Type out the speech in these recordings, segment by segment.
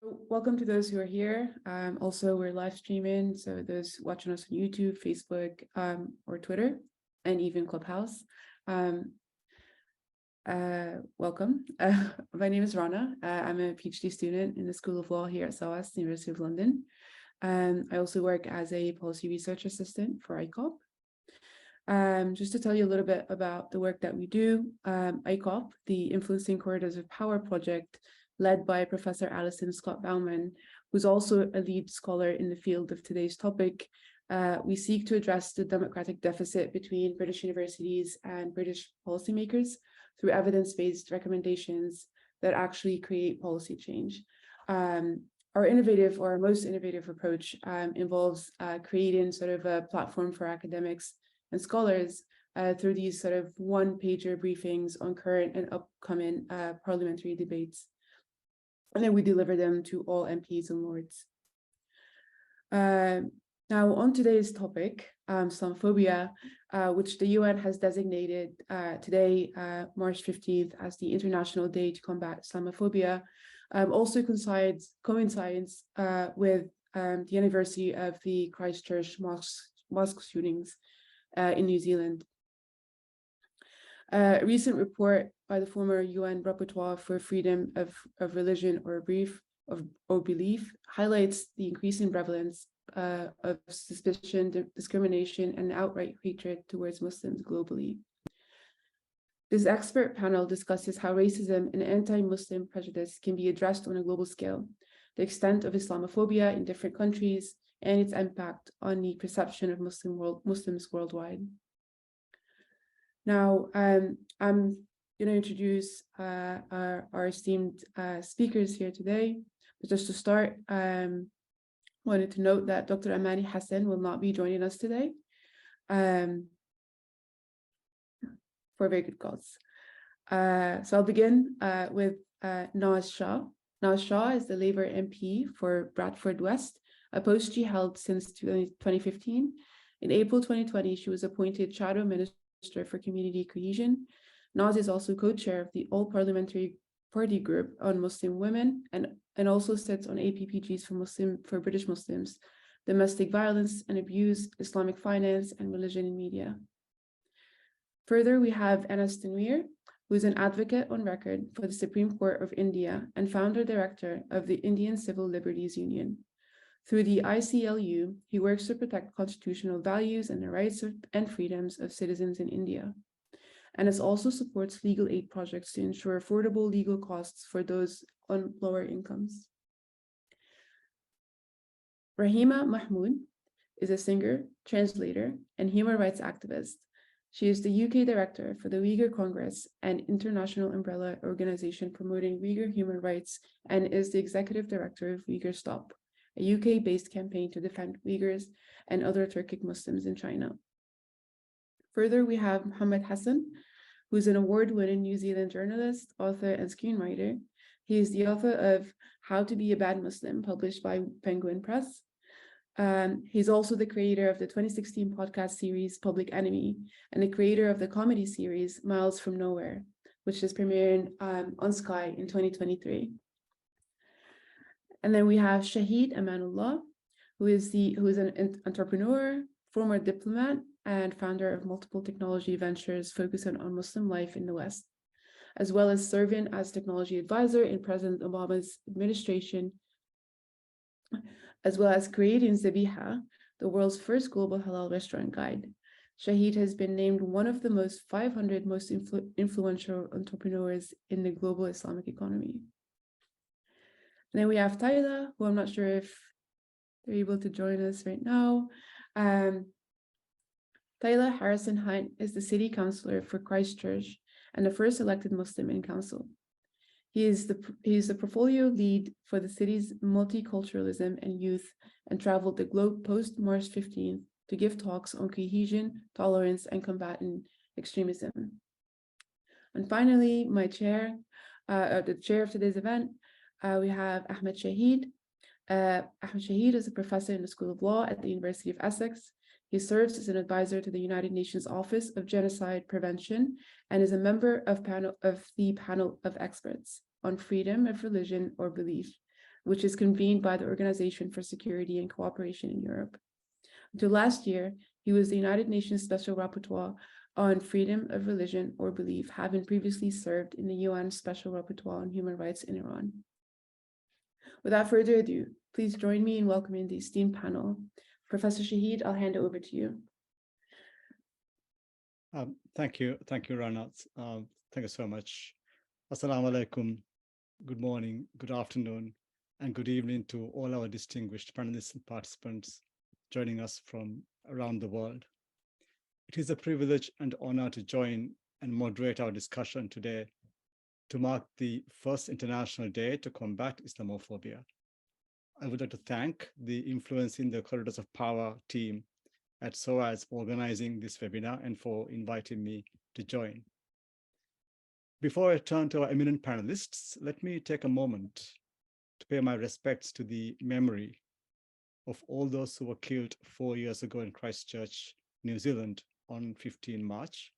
Welcome to those who are here. Also, we're live streaming, so those watching us on YouTube, Facebook, or Twitter, and even Clubhouse. Welcome. My name is Rana. I'm a PhD student in the School of Law here at SOAS, University of London. I also work as a policy research assistant for ICOP. Just to tell you a little bit about the work that we do, ICOP, the Influencing Corridors of Power project, led by Professor Alison Scott-Baumann, who's also a lead scholar in the field of today's topic. We seek to address the democratic deficit between British universities and British policymakers through evidence-based recommendations that actually create policy change. Our most innovative approach involves creating sort of a platform for academics and scholars through these sort of one-pager briefings on current and upcoming parliamentary debates. And then we deliver them to all MPs and Lords. Now, on today's topic, Islamophobia, which the UN has designated today, March 15th, as the International Day to Combat Islamophobia, also coincides with the anniversary of the Christchurch mosque shootings in New Zealand. A recent report by the former UN Rapporteur for freedom of religion or belief highlights the increasing prevalence of suspicion, discrimination, and outright hatred towards Muslims globally. This expert panel discusses how racism and anti-Muslim prejudice can be addressed on a global scale, the extent of Islamophobia in different countries, and its impact on the perception of Muslims worldwide. Now, I'm going to introduce our esteemed speakers here today. But just to start, wanted to note that Dr. Amani Hassan will not be joining us today for a very good cause. So I'll begin with Naz Shah. Naz Shah is the Labour MP for Bradford West, a post she held since 2015. In April 2020, she was appointed Shadow Minister for Community Cohesion. Naz is also co-chair of the All-Parliamentary Party Group on Muslim Women and also sits on APPGs for British Muslims, Domestic Violence and Abuse, Islamic Finance, and Religion in Media. Further, we have Anas Tanweer, who is an advocate on record for the Supreme Court of India and founder-director of the Indian Civil Liberties Union. Through the ICLU, he works to protect constitutional values and the rights and freedoms of citizens in India. And it also supports legal aid projects to ensure affordable legal costs for those on lower incomes. Rahima Mahmood is a singer, translator, and human rights activist. She is the UK director for the Uyghur Congress, an international umbrella organization promoting Uyghur human rights, and is the executive director of Uyghur Stop, a UK-based campaign to defend Uyghurs and other Turkic Muslims in China. Further, we have Mohammed Hassan, who is an award-winning New Zealand journalist, author, and screenwriter. He is the author of How to Be a Bad Muslim, published by Penguin Press. He's also the creator of the 2016 podcast series Public Enemy and the creator of the comedy series Miles from Nowhere, which is premiering on Sky in 2023. And then we have Shaheed Amanullah, who is an entrepreneur, former diplomat, and founder of multiple technology ventures focusing on Muslim life in the West, as well as serving as technology advisor in President Obama's administration, as well as creating Zabiha, the world's first global halal restaurant guide. Shaheed has been named one of the 500 most influential entrepreneurs in the global Islamic economy. And then we have Tyler, who I'm not sure if they're able to join us right now. Tyler Harrison Hunt is the city councillor for Christchurch and the first elected Muslim in council. He is the portfolio lead for the city's multiculturalism and youth and traveled the globe post-March 15th to give talks on cohesion, tolerance, and combating extremism. And finally, the chair of today's event, we have Ahmed Shaheed. Ahmed Shaheed is a professor in the School of Law at the University of Essex. He serves as an advisor to the United Nations Office of Genocide Prevention and is a member of the panel of experts on freedom of religion or belief, which is convened by the Organization for Security and Cooperation in Europe. Until last year, he was the United Nations Special Rapporteur on freedom of religion or belief, having previously served in the UN Special Rapporteur on human rights in Iran. Without further ado, please join me in welcoming the esteemed panel. Professor Shaheed, I'll hand it over to you. Thank you, Rana. Thank you so much. Assalamu alaikum. Good morning, good afternoon, and good evening to all our distinguished panelists and participants joining us from around the world. It is a privilege and honor to join and moderate our discussion today to mark the first International Day to Combat Islamophobia. I would like to thank the Influencing the Corridors of Power team at SOAS for organizing this webinar and for inviting me to join. Before I turn to our eminent panelists, let me take a moment to pay my respects to the memory of all those who were killed 4 years ago in Christchurch, New Zealand on 15 March,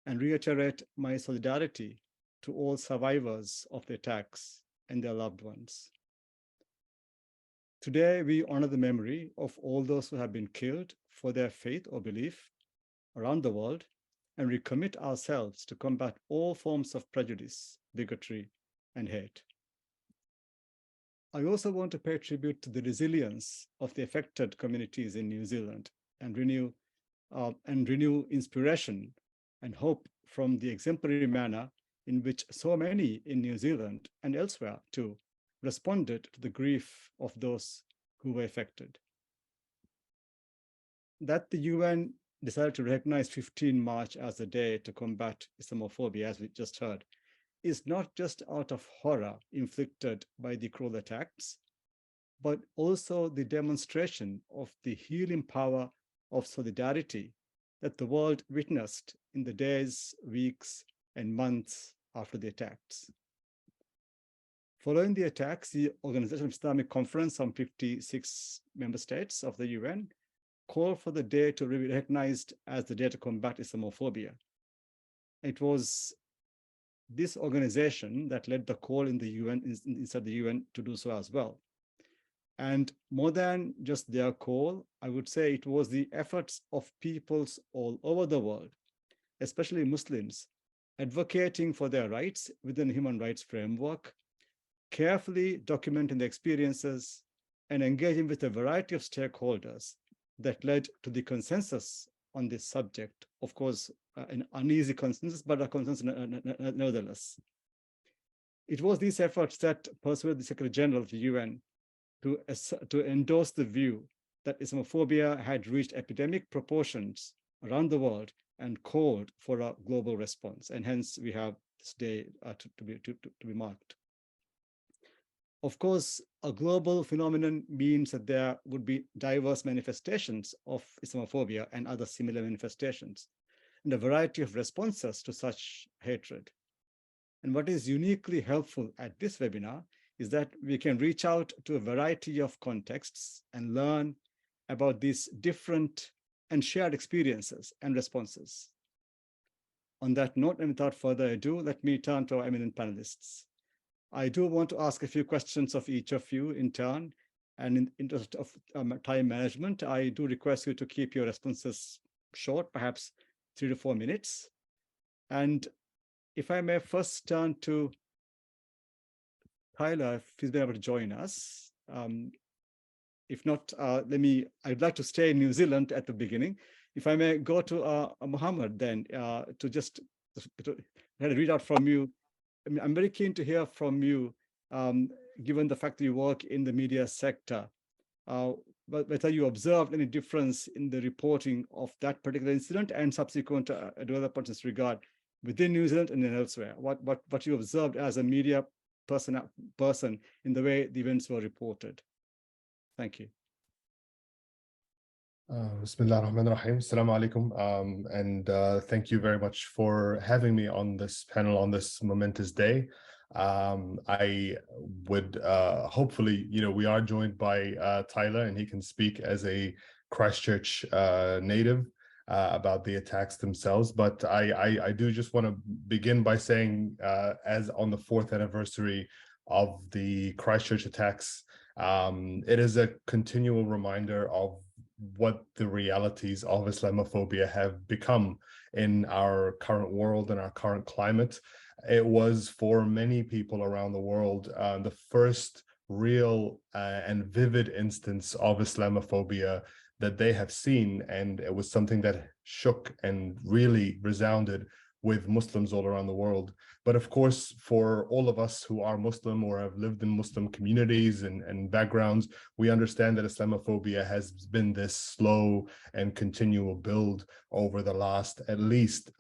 and reiterate my solidarity to all survivors of the attacks and their loved ones. Today, we honor the memory of all those who have been killed for their faith or belief around the world and recommit ourselves to combat all forms of prejudice, bigotry, and hate. I also want to pay tribute to the resilience of the affected communities in New Zealand and renew inspiration and hope from the exemplary manner in which so many in New Zealand and elsewhere too responded to the grief of those who were affected. That the UN decided to recognize 15 March as a day to combat Islamophobia, as we just heard, is not just out of horror inflicted by the cruel attacks, but also the demonstration of the healing power of solidarity that the world witnessed in the days, weeks, and months after the attacks. Following the attacks, the Organization of Islamic Conference on 56 member states of the UN called for the day to be recognized as the day to combat Islamophobia. It was this organization that led the call in the UN, inside the UN, to do so as well. And more than just their call, I would say it was the efforts of peoples all over the world, especially Muslims, advocating for their rights within the human rights framework, carefully documenting the experiences, and engaging with a variety of stakeholders that led to the consensus on this subject. Of course, an uneasy consensus, but a consensus nevertheless. It was these efforts that persuaded the Secretary General of the UN to endorse the view that Islamophobia had reached epidemic proportions around the world and called for a global response. And hence we have this day to be marked. Of course, a global phenomenon means that there would be diverse manifestations of Islamophobia and other similar manifestations, and a variety of responses to such hatred. And what is uniquely helpful at this webinar is that we can reach out to a variety of contexts and learn about these different and shared experiences and responses. On that note, and without further ado, let me turn to our eminent panelists. I do want to ask a few questions of each of you in turn, and in interest of time management, I do request you to keep your responses short, perhaps 3 to 4 minutes. And if I may first turn to Tyler, if he's been able to join us. If not, I'd like to stay in New Zealand at the beginning. If I may go to Mohammed then, to read out from you. I mean, I'm very keen to hear from you, given the fact that you work in the media sector, but whether you observed any difference in the reporting of that particular incident and subsequent developments in this regard within New Zealand and then elsewhere. What you observed as a media person in the way the events were reported. Thank you. Bismillah ar-Rahman ar-Rahim. Assalamu alaikum. And thank you very much for having me on this panel on this momentous day. I would hopefully, we are joined by Tyler, and he can speak as a Christchurch native about the attacks themselves. But I do just want to begin by saying, as on the 4th anniversary of the Christchurch attacks, it is a continual reminder of what the realities of Islamophobia have become in our current world and our current climate. It was for many people around the world the first real and vivid instance of Islamophobia that they have seen, and it was something that shook and really resounded with Muslims all around the world. But of course, for all of us who are Muslim or have lived in Muslim communities and backgrounds, we understand that Islamophobia has been this slow and continual build over the last at least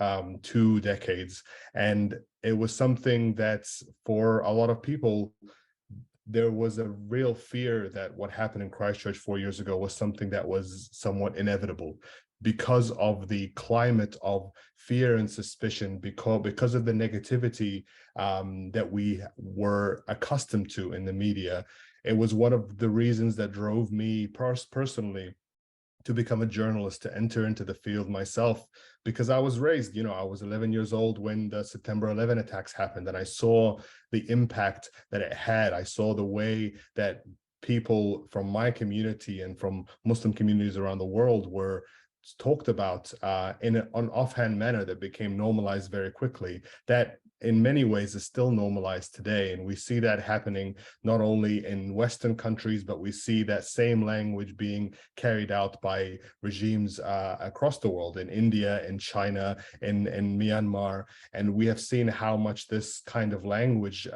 2 decades. And it was something that's, for a lot of people, there was a real fear that what happened in Christchurch 4 years ago was something that was somewhat inevitable, because of the climate of fear and suspicion, because of the negativity that we were accustomed to in the media. It was one of the reasons that drove me personally to become a journalist, to enter into the field myself, because I was raised, I was 11 years old when the September 11 attacks happened, and I saw the impact that it had. I saw the way that people from my community and from Muslim communities around the world were talked about in an offhand manner that became normalized very quickly, that in many ways is still normalized today. And we see that happening not only in Western countries, but we see that same language being carried out by regimes across the world, in India, in China, in Myanmar. And we have seen how much this kind of language,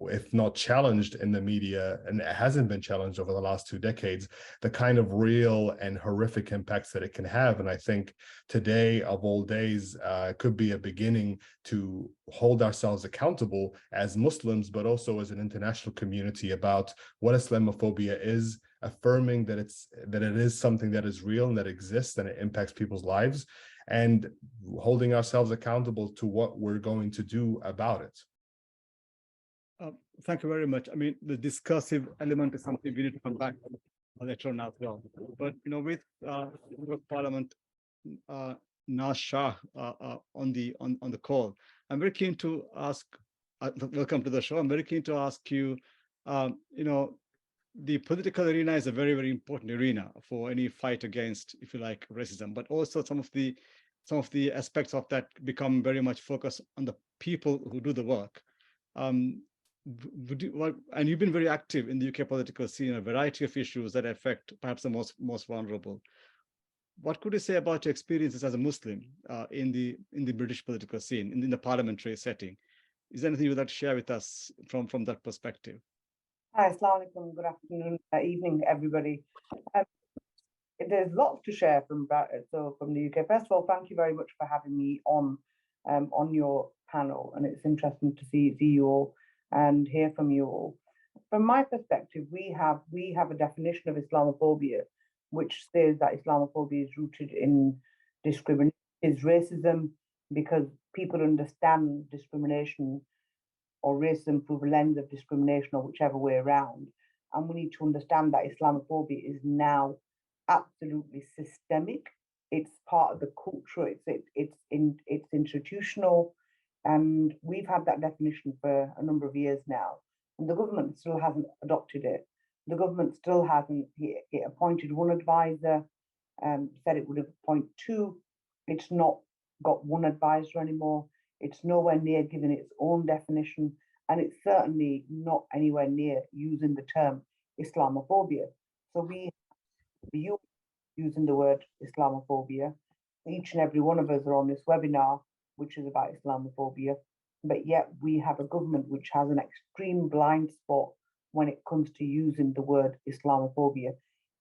if not challenged in the media, and it hasn't been challenged over the last 2 decades, the kind of real and horrific impacts that it can have. And I think today, of all days, could be a beginning to hold ourselves accountable as Muslims, but also as an international community, about what Islamophobia is, affirming that it is something that is real and that exists and it impacts people's lives, and holding ourselves accountable to what we're going to do about it. Thank you very much. I mean, the discursive element is something we need to come back later on as well. But with Parliament now Shah on the call, I'm very keen to ask. Welcome to the show. I'm very keen to ask you. The political arena is a very, very important arena for any fight against, if you like, racism. But also some of the aspects of that become very much focused on the people who do the work. And you've been very active in the UK political scene, a variety of issues that affect perhaps the most vulnerable. What could you say about your experiences as a Muslim in the British political scene, in the parliamentary setting? Is there anything you'd like to share with us from that perspective? Hi, assalamu alaikum, good afternoon, evening, everybody. There's lots to share from the UK. First of all, thank you very much for having me on your panel, and it's interesting to see you all and hear from you all. From my perspective, we have a definition of Islamophobia, which says that Islamophobia is rooted in discrimination, is racism, because people understand discrimination or racism through the lens of discrimination, or whichever way around. And we need to understand that Islamophobia is now absolutely systemic. It's part of the culture. It's institutional, and we've had that definition for a number of years now. And the government still hasn't adopted it. The government still hasn't. It appointed one advisor, said it would appoint 2. It's not got one advisor anymore. It's nowhere near giving its own definition, and it's certainly not anywhere near using the term Islamophobia. So we have using the word Islamophobia. Each and every one of us are on this webinar, which is about Islamophobia, but yet we have a government which has an extreme blind spot when it comes to using the word Islamophobia.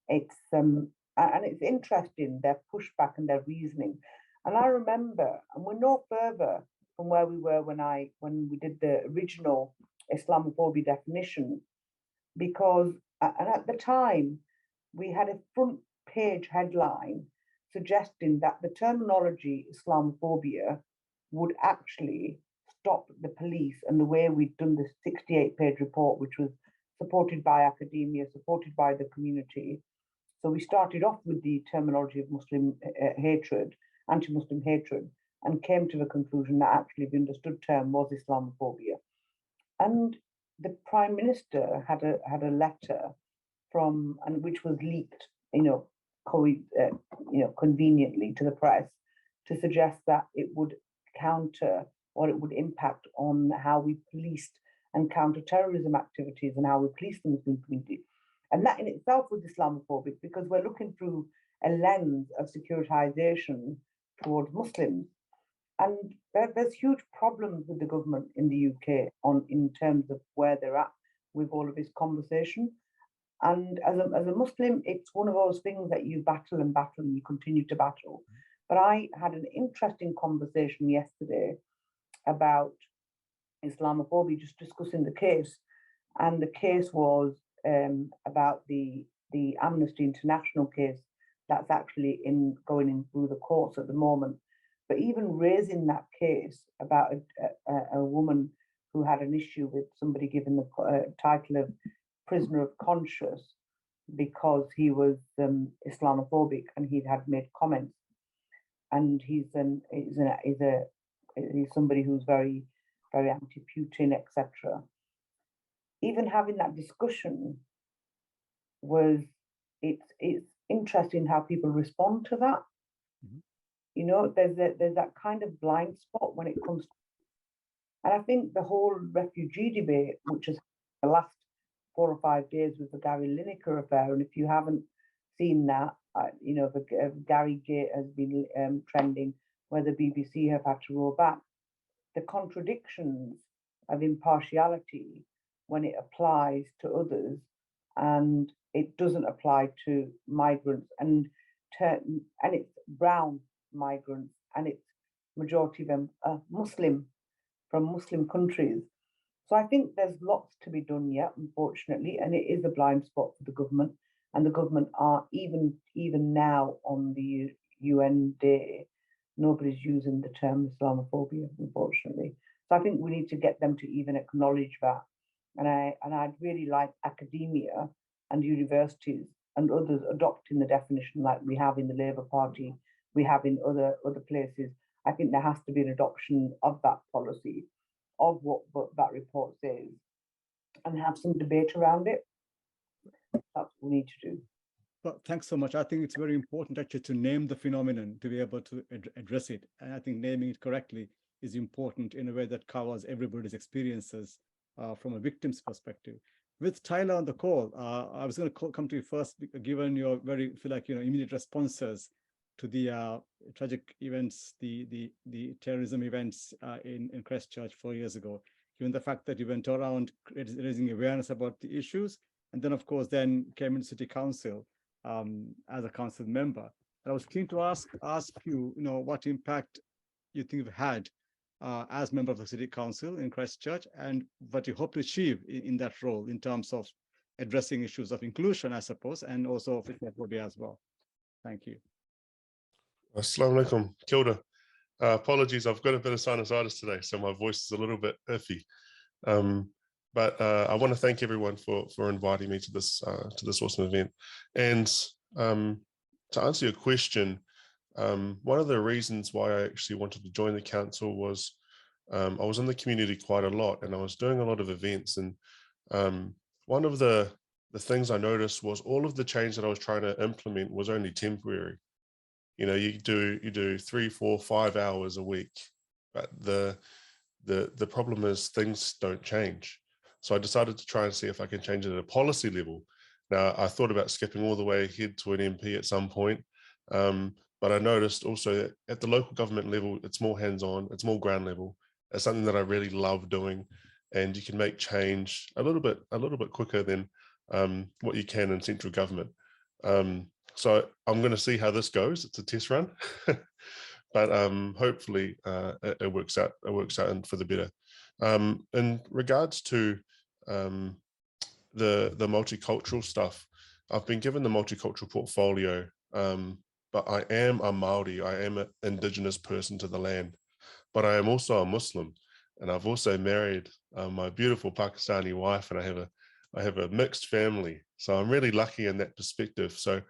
It's and it's interesting, their pushback and their reasoning. And I remember, and we're no further from where we were when we did the original Islamophobia definition, because at the time we had a front page headline suggesting that the terminology Islamophobia would actually stop the police, and the way we'd done this 68-page report, which was supported by academia, supported by the community. So we started off with the terminology of Muslim hatred, anti-Muslim hatred, and came to the conclusion that actually the understood term was Islamophobia. And the Prime Minister had a letter from, and which was leaked, conveniently to the press, to suggest that it would counter, or it would impact on how we policed and counter-terrorism activities and how we police the Muslim community. And that in itself was Islamophobic, because we're looking through a lens of securitization towards Muslims. And there's huge problems with the government in the UK in terms of where they're at with all of this conversation. And as a Muslim, it's one of those things that you battle and battle and you continue to battle. But I had an interesting conversation yesterday about Islamophobia, just discussing the case. And the case was about the Amnesty International case that's actually going in through the courts at the moment. But even raising that case about a woman who had an issue with somebody given the title of prisoner of conscience because he was Islamophobic and he had made comments, and he's somebody who's very, very anti-Putin, etc. Even having that discussion it's interesting how people respond to that. There's that kind of blind spot when it comes to, and I think the whole refugee debate, which is the last 4 or 5 days with the Gary Lineker affair, and if you haven't seen that, the Gary Gate has been trending, where the BBC have had to roll back the contradictions of impartiality when it applies to others and it doesn't apply to migrants, and it's brown migrants, and it's majority of them are Muslim, from Muslim countries. So I think there's lots to be done yet, unfortunately, and it is a blind spot for the government. And the government are even now on the UN Day, nobody's using the term Islamophobia, unfortunately. So I think we need to get them to even acknowledge that. And I'd really like academia and universities and others adopting the definition like we have in the Labour Party, we have in other places. I think there has to be an adoption of that policy, of what that report says, and have some debate around it. That's what we need to do. Well, thanks so much. I think it's very important actually to name the phenomenon to be able to address it. And I think naming it correctly is important in a way that covers everybody's experiences from a victim's perspective. With Tyler on the call, I was going to come to you first, given your immediate responses to the tragic events, the terrorism events in Christchurch 4 years ago, given the fact that you went around raising awareness about the issues, and then of course then came into City Council as a council member. And I was keen to ask you, what impact you think you've had as member of the City Council in Christchurch, and what you hope to achieve in that role in terms of addressing issues of inclusion, I suppose, and also of Islamophobia as well. Thank you. Assalamu alaikum, Kilda. Apologies, I've got a bit of sinusitis today, so my voice is a little bit iffy. But I want to thank everyone for inviting me to this awesome event. And to answer your question, one of the reasons why I actually wanted to join the council was I was in the community quite a lot, and I was doing a lot of events. And one of the things I noticed was all of the change that I was trying to implement was only temporary. You do 3, 4, 5 hours a week, but the problem is things don't change. So I decided to try and see if I can change it at a policy level. Now, I thought about skipping all the way ahead to an MP at some point, but I noticed also that at the local government level, it's more hands-on, it's more ground level. It's something that I really love doing, and you can make change a little bit quicker than what you can in central government. So I'm going to see how this goes. It's a test run, but hopefully it works out. It works out for the better. In regards to the multicultural stuff, I've been given the multicultural portfolio, but I am a Maori. I am an indigenous person to the land, but I am also a Muslim, and I've also married my beautiful Pakistani wife, and I have a mixed family. So I'm really lucky in that perspective. So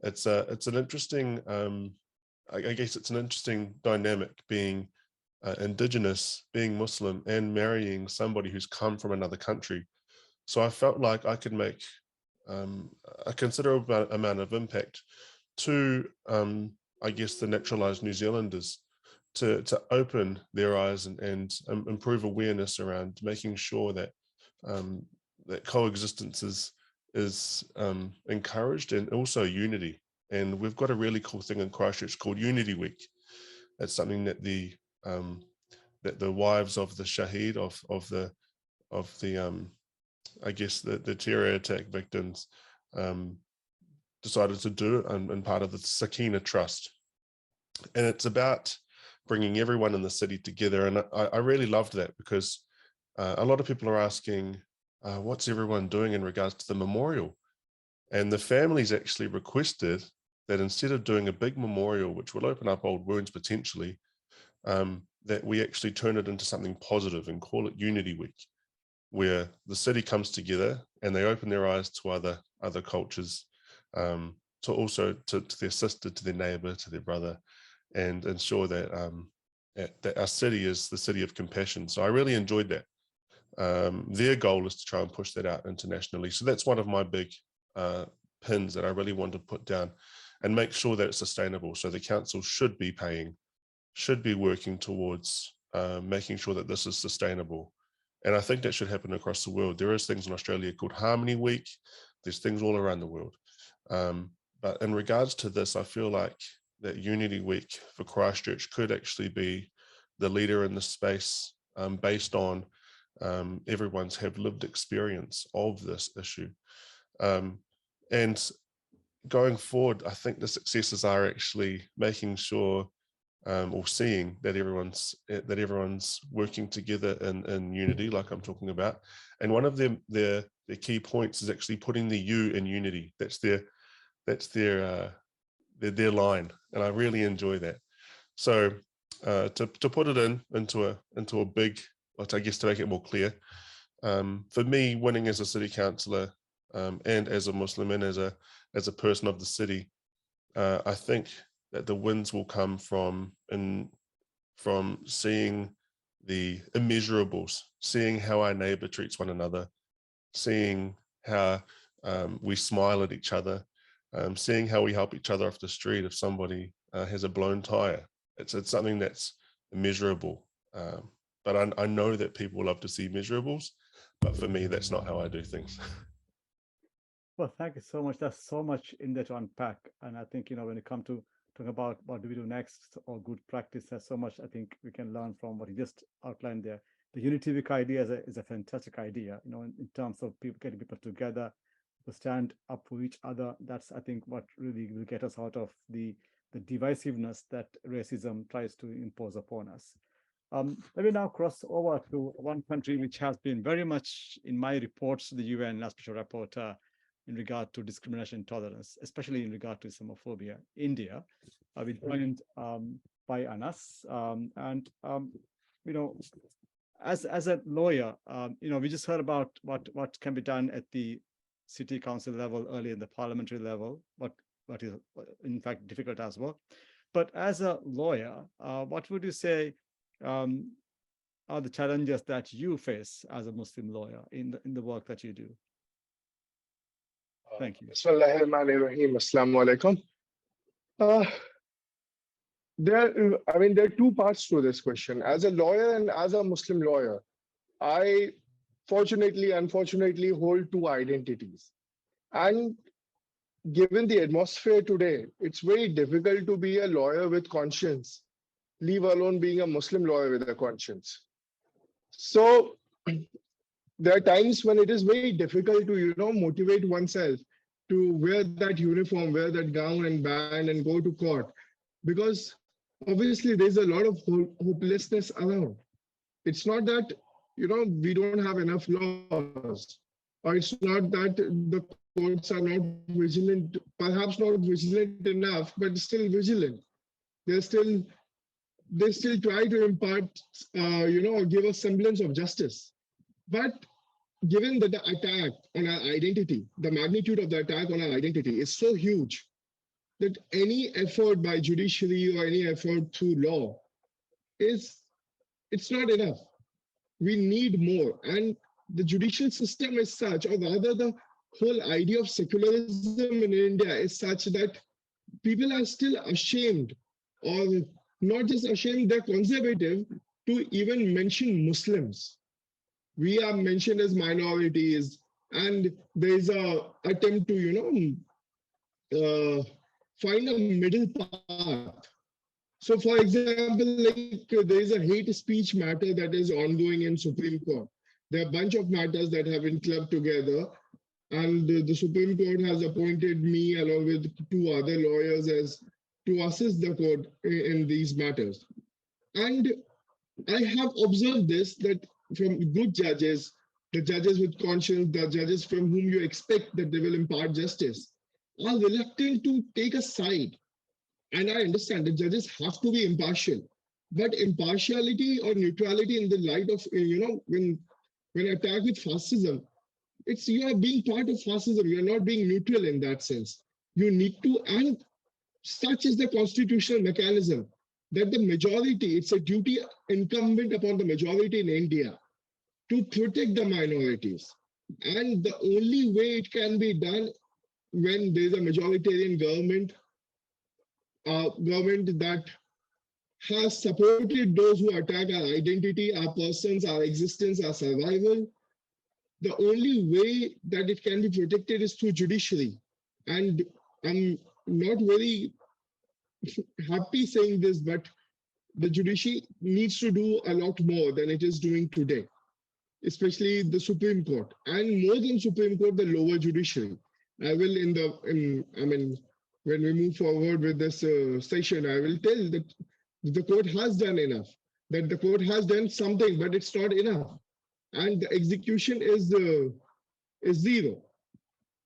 it's an interesting, I guess it's an interesting dynamic being Indigenous, being Muslim, and marrying somebody who's come from another country. So I felt like I could make a considerable amount of impact to, I guess, the naturalized New Zealanders to open their eyes and improve awareness around making sure that that coexistence is encouraged, and also unity. And we've got a really cool thing in Christchurch called Unity Week. It's something that the wives of the Shaheed of the I guess the terror attack victims decided to do, and part of the Sakina Trust. And it's about bringing everyone in the city together. And I really loved that, because a lot of people are asking, what's everyone doing in regards to the memorial? And the families actually requested that instead of doing a big memorial, which will open up old wounds potentially, that we actually turn it into something positive and call it Unity Week, where the city comes together and they open their eyes to other cultures, to also to their sister, to their neighbor, to their brother, and ensure that that our city is the city of compassion. So I really enjoyed that. Their goal is to try and push that out internationally. So that's one of my big pins that I really want to put down and make sure that it's sustainable. So the council should be working towards making sure that this is sustainable. And I think that should happen across the world. There is things in Australia called Harmony Week. There's things all around the world. But in regards to this, I feel like that Unity Week for Christchurch could actually be the leader in the space, based on everyone's have lived experience of this issue. And going forward, I think the successes are actually making sure or seeing that everyone's working together in unity, like I'm talking about. And one of their key points is actually putting the U in unity. That's their line, and I really enjoy that. So to put it into a big, I guess to make it more clear, for me, winning as a city councillor and as a Muslim and as a person of the city, I think that the wins will come from seeing the immeasurables, seeing how our neighbor treats one another, seeing how we smile at each other, seeing how we help each other off the street if somebody has a blown tire. It's something that's immeasurable. But I know that people love to see measurables, but for me, that's not how I do things. Well, thank you so much. There's so much in there to unpack. And I think, when it comes to talking about what do we do next or good practice, there's so much I think we can learn from what you just outlined there. The Unity Week idea is a fantastic idea, in terms of getting people together to stand up for each other. That's, I think, what really will get us out of the divisiveness that racism tries to impose upon us. Let me now cross over to one country which has been very much in my reports to the UN Rapporteur in regard to discrimination and tolerance, especially in regard to Islamophobia, India. We're joined by Anas. As a lawyer, we just heard about what can be done at the city council level, early in the parliamentary level, what is in fact difficult as well. But as a lawyer, what would you say are the challenges that you face as a Muslim lawyer in the work that you do? Thank you. Bismillahirrahmanirrahim. Assalamu alaikum. There are two parts to this question. As a lawyer and as a Muslim lawyer, I unfortunately hold two identities. And given the atmosphere today, it's very difficult to be a lawyer with conscience, leave alone being a Muslim lawyer with a conscience. So there are times when it is very difficult to, motivate oneself to wear that uniform, wear that gown and band and go to court, because obviously there's a lot of hopelessness around. It's not that, we don't have enough laws, or it's not that the courts are not vigilant, perhaps not vigilant enough, but still vigilant. They still try to impart, give a semblance of justice. But given that the attack on our identity, the magnitude of the attack on our identity is so huge that any effort by judiciary or any effort through law is it's not enough. We need more. And the judicial system is such, or rather the whole idea of secularism in India is such that people are still ashamed, or not just ashamed, they're conservative to even mention Muslims. We are mentioned as minorities, and there's a attempt to, find a middle path. So, for example, like there is a hate speech matter that is ongoing in Supreme Court. There are a bunch of matters that have been clubbed together, and the Supreme Court has appointed me along with 2 other lawyers as to assist the court in these matters. And I have observed this, that from good judges, the judges with conscience, the judges from whom you expect that they will impart justice, are reluctant to take a side. And I understand that judges have to be impartial, but impartiality or neutrality in the light of, when attacked with fascism, it's you are being part of fascism. You're not being neutral in that sense. You need to, and such is the constitutional mechanism that the majority, it's a duty incumbent upon the majority in India to protect the minorities. And the only way it can be done when there's a majoritarian government that has supported those who attack our identity, our persons, our existence, our survival. The only way that it can be protected is through judiciary. And I'm not very happy saying this, but the judiciary needs to do a lot more than it is doing today, especially the Supreme Court, and more than Supreme Court, the lower judiciary. I will, when we move forward with this session, I will tell that the court has done enough, that the court has done something, but it's not enough. And the execution is zero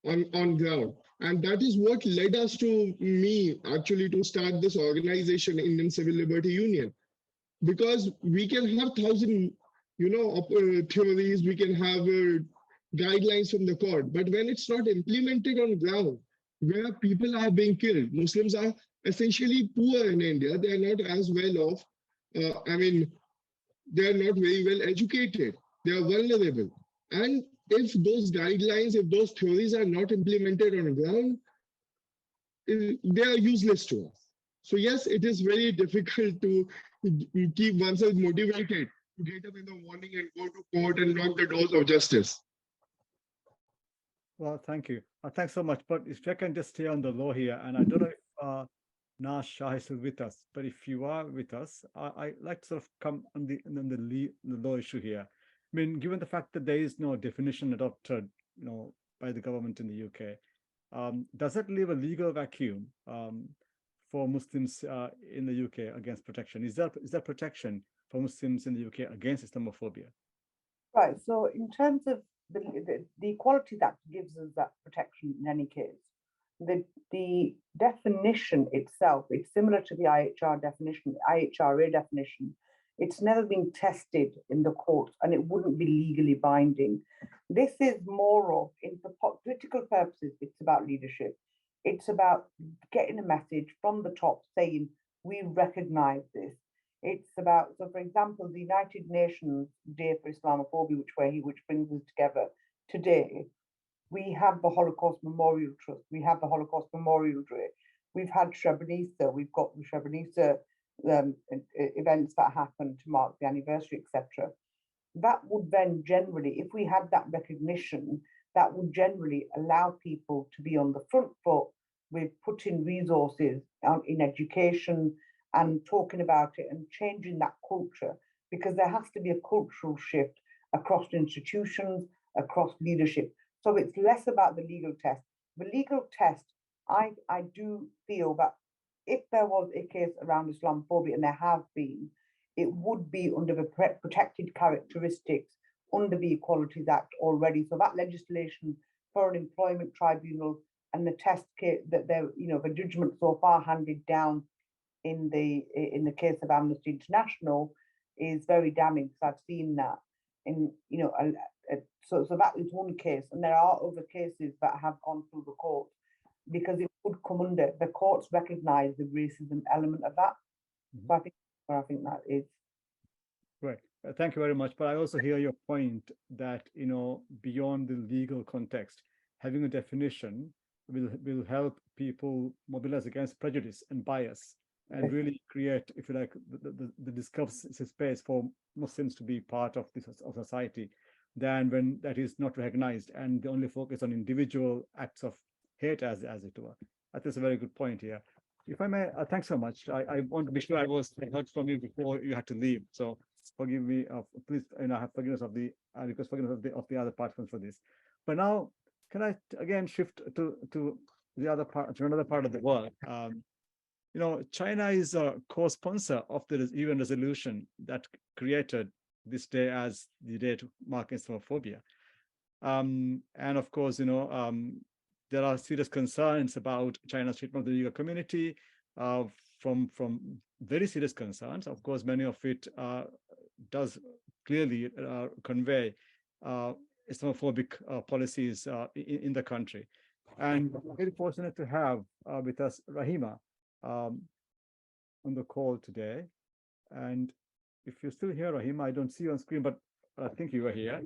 on ground. And that is what led us to me actually to start this organization, Indian Civil Liberty Union, because we can have 1,000, theories, we can have guidelines from the court, but when it's not implemented on ground, where people are being killed, Muslims are essentially poor in India. They are not as well off. They are not very well educated. They are vulnerable. And if those guidelines, if those theories are not implemented on ground, they are useless to us. So yes, it is very difficult to keep oneself motivated to get up in the morning and go to court and knock the doors of justice. Well, thank you. Thanks so much. But if I can just stay on the law here, and I don't know if Shah is still with us, but if you are with us, I'd like to sort of come on the law issue here. I mean, given the fact that there is no definition adopted, by the government in the UK, does that leave a legal vacuum for Muslims in the UK against protection? Is there protection for Muslims in the UK against Islamophobia? Right. So in terms of the Equality Act gives us that protection in any case. The definition itself, it's similar to the IHRA definition. It's never been tested in the courts and it wouldn't be legally binding. This is more of, for political purposes, it's about leadership. It's about getting a message from the top saying, we recognize this. It's about, so for example, the United Nations Day for Islamophobia, which brings us together today, we have the Holocaust Memorial Trust, we have the Holocaust Memorial Day, we've had Srebrenica, we've got the Srebrenica events that happened to mark the anniversary, etc. That would then generally, if we had that recognition, that would generally allow people to be on the front foot with putting resources in education and talking about it and changing that culture, because there has to be a cultural shift across institutions, across leadership. So it's less about the legal test. The legal test, I do feel that if there was a case around Islamophobia, and there have been, it would be under the protected characteristics under the Equality Act already. So that legislation for an employment tribunal and the test case that the judgment so far handed down in the case of Amnesty International is very damning, because I've seen that. So that is one case, and there are other cases that have gone through the court, because it would come under, the courts recognize the racism element of that. So I think that is. Right. Thank you very much. But I also hear your point that, you know, beyond the legal context, having a definition will help people mobilize against prejudice and bias and really create, if you like, the discursive space for Muslims to be part of this of society, than when that is not recognized and they only focus on individual acts of hate, as it were. I think it's a very good point here. If I may, thanks so much. I want to be sure I heard from you before you had to leave. So forgive me, please, you know, have forgiveness of the, I request forgiveness of the other participants for this. But now, can I again shift to the other part, to another part of the world? You know, China is a co-sponsor of the UN resolution that created this day as the day to mark Islamophobia. And of course, you know, there are serious concerns about China's treatment of the Uyghur community, from very serious concerns. Of course, many of it does clearly convey Islamophobic policies in the country. And I'm very fortunate to have with us Rahima on the call today. And if you're still here, Rahima, I don't see you on screen, but I think you are here.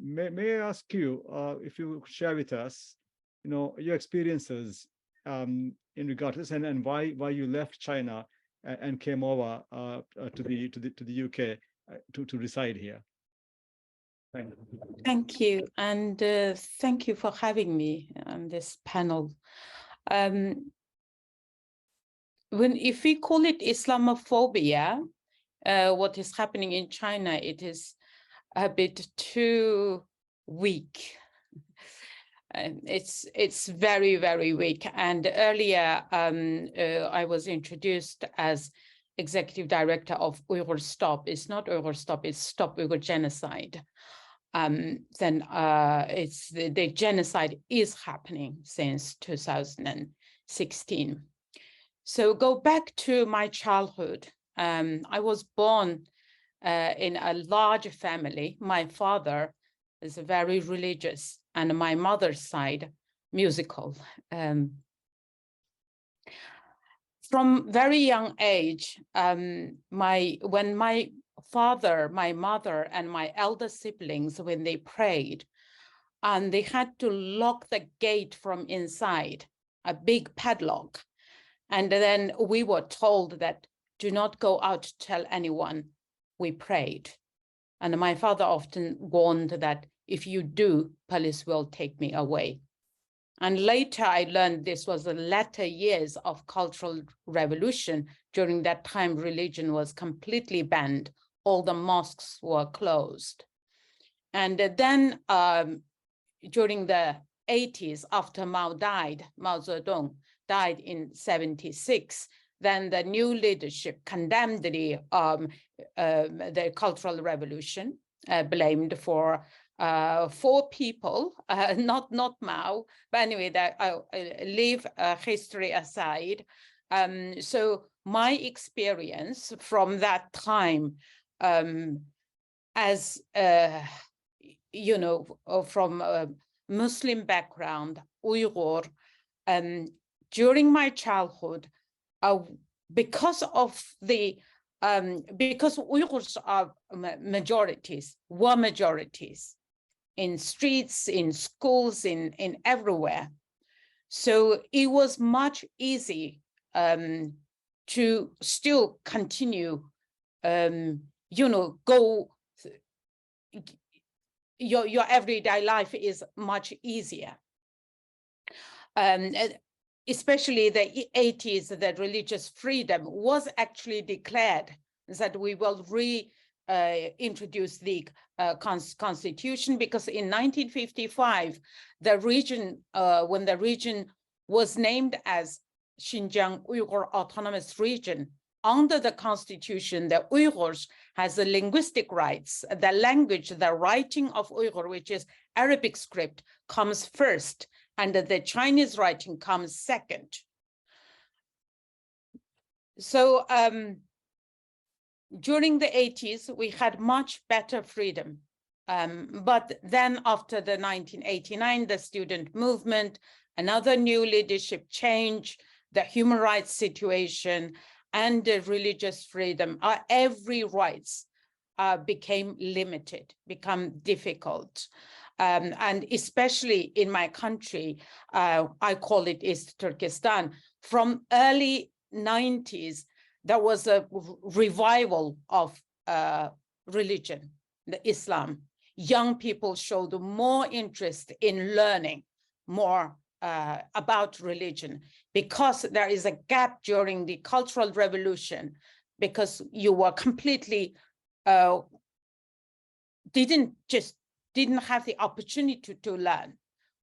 May I ask you if you share with us, you know, your experiences in regard to this, and why you left China and came over to the UK to reside here. Thank you. Thank you, and thank you for having me on this panel. If we call it Islamophobia, what is happening in China, it is a bit too weak. It's very, very weak. And earlier, I was introduced as executive director of Uyghur Stop. It's not Uyghur Stop, it's Stop Uyghur Genocide. Then the genocide is happening since 2016. So go back to my childhood. I was born in a large family. My father is very religious, and my mother's side, musical. From very young age, when my father, my mother, and my elder siblings, when they prayed, and they had to lock the gate from inside, a big padlock. And then we were told that do not go out to tell anyone we prayed. And my father often warned that if you do, police will take me away. And later I learned this was the latter years of Cultural Revolution. During that time, religion was completely banned. All the mosques were closed. And then during the 80s, after Mao Zedong died in 76, then the new leadership condemned the Cultural Revolution, blamed for 4 people, not Mao, but anyway, that I'll leave history aside. So my experience from that time, as you know, from a Muslim background, Uyghur, during my childhood, because Uyghurs are were majorities in streets, in schools, in everywhere. So it was much easy to still continue, you know, your everyday life is much easier. Especially the 80s, that religious freedom was actually declared, that we will reintroduce the constitution, because in 1955, the region, when the region was named as Xinjiang Uyghur Autonomous Region, under the constitution, the Uyghurs has the linguistic rights. The language, the writing of Uyghur, which is Arabic script, comes first, and the Chinese writing comes second. So during the 80s, we had much better freedom. But then after the 1989, the student movement, another new leadership change, the human rights situation, and the religious freedom, every rights became limited, become difficult. And especially in my country, I call it East Turkestan, from early 90s, there was a revival of religion, the Islam. Young people showed more interest in learning more about religion, because there is a gap during the Cultural Revolution, because you were completely, didn't have the opportunity to learn.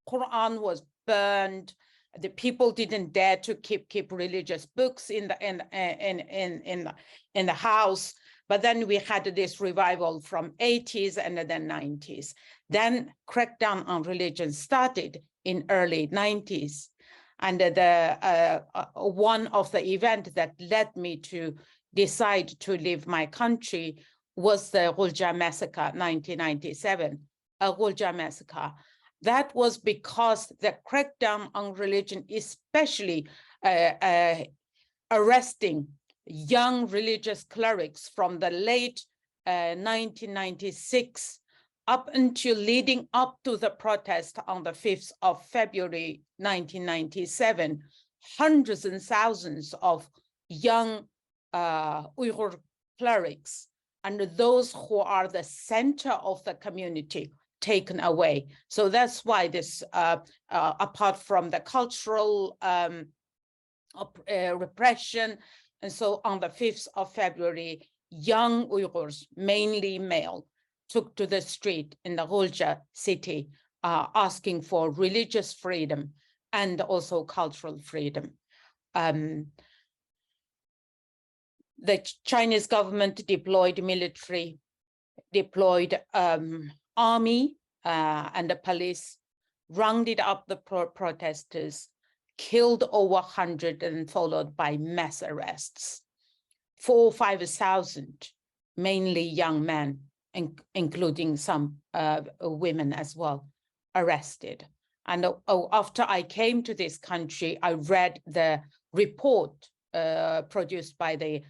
Quran was burned. The people didn't dare to keep religious books in the house. But then we had this revival from 80s and then 90s. Then crackdown on religion started in early 90s. And one of the events that led me to decide to leave my country was the Ghulja massacre, 1997, a Ghulja massacre. That was because the crackdown on religion, especially arresting young religious clerics from the late 1996 up until leading up to the protest on the 5th of February 1997, hundreds and thousands of young Uyghur clerics and those who are the center of the community taken away. So that's why this, apart from the cultural repression, and so on the 5th of February, young Uyghurs, mainly male, took to the street in the Ghulja city, asking for religious freedom and also cultural freedom. The Chinese government deployed military, deployed army and the police, rounded up the protesters, killed over 100 and followed by mass arrests. 4,000 or 5,000, mainly young men, including some women as well, arrested. And after I came to this country, I read the report produced by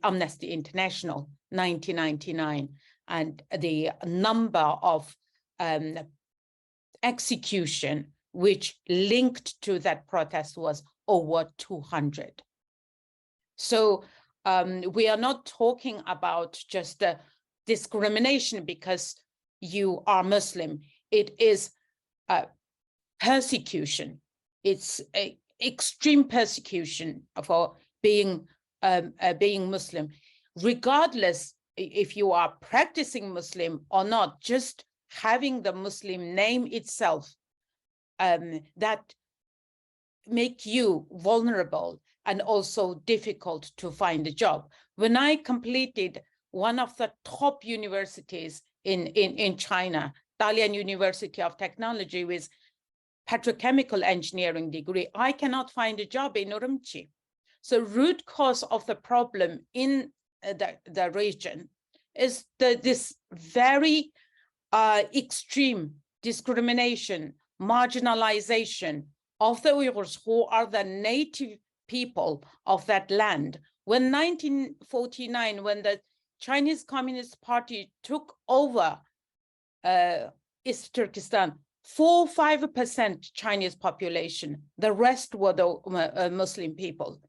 Amnesty International, 1999, and the number of execution which linked to that protest was over 200. So we are not talking about just discrimination because you are Muslim. It is persecution. It's extreme persecution for being Muslim, regardless if you are practicing Muslim or not. Just having the Muslim name itself, that make you vulnerable and also difficult to find a job. When I completed one of the top universities in China, Dalian University of Technology, with petrochemical engineering degree, I cannot find a job in Urumqi. So root cause of the problem in the region is this very extreme discrimination, marginalization of the Uyghurs, who are the native people of that land. When 1949, when the Chinese Communist Party took over East Turkestan, 4-5% Chinese population, the rest were the Muslim people,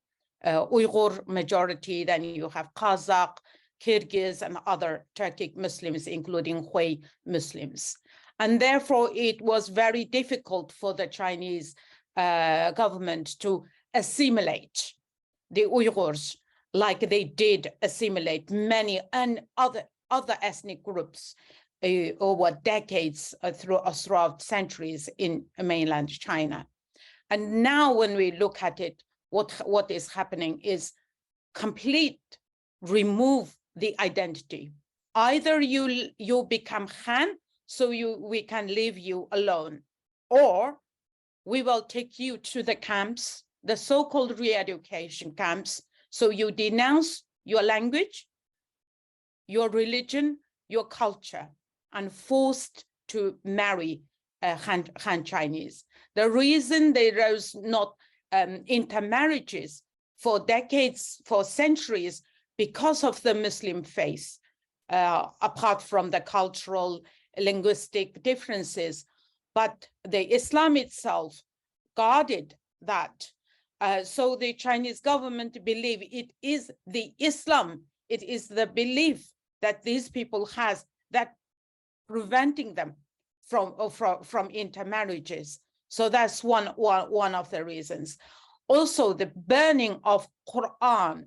Uyghur majority, then you have Kazakh, Kyrgyz, and other Turkic Muslims, including Hui Muslims. And therefore, it was very difficult for the Chinese government to assimilate the Uyghurs like they did assimilate many and other ethnic groups over decades, throughout centuries in mainland China. And now when we look at it, what is happening is complete remove the identity. Either you become Han, so we can leave you alone, or we will take you to the camps, the so-called re-education camps, so you denounce your language, your religion, your culture, and forced to marry Han Chinese. The reason there is not intermarriages for decades, for centuries, because of the Muslim faith. apart from the cultural, linguistic differences. But the Islam itself guarded that. So the Chinese government believe it is the Islam, it is the belief that these people has that preventing them from intermarriages. So that's one of the reasons. Also, the burning of Quran.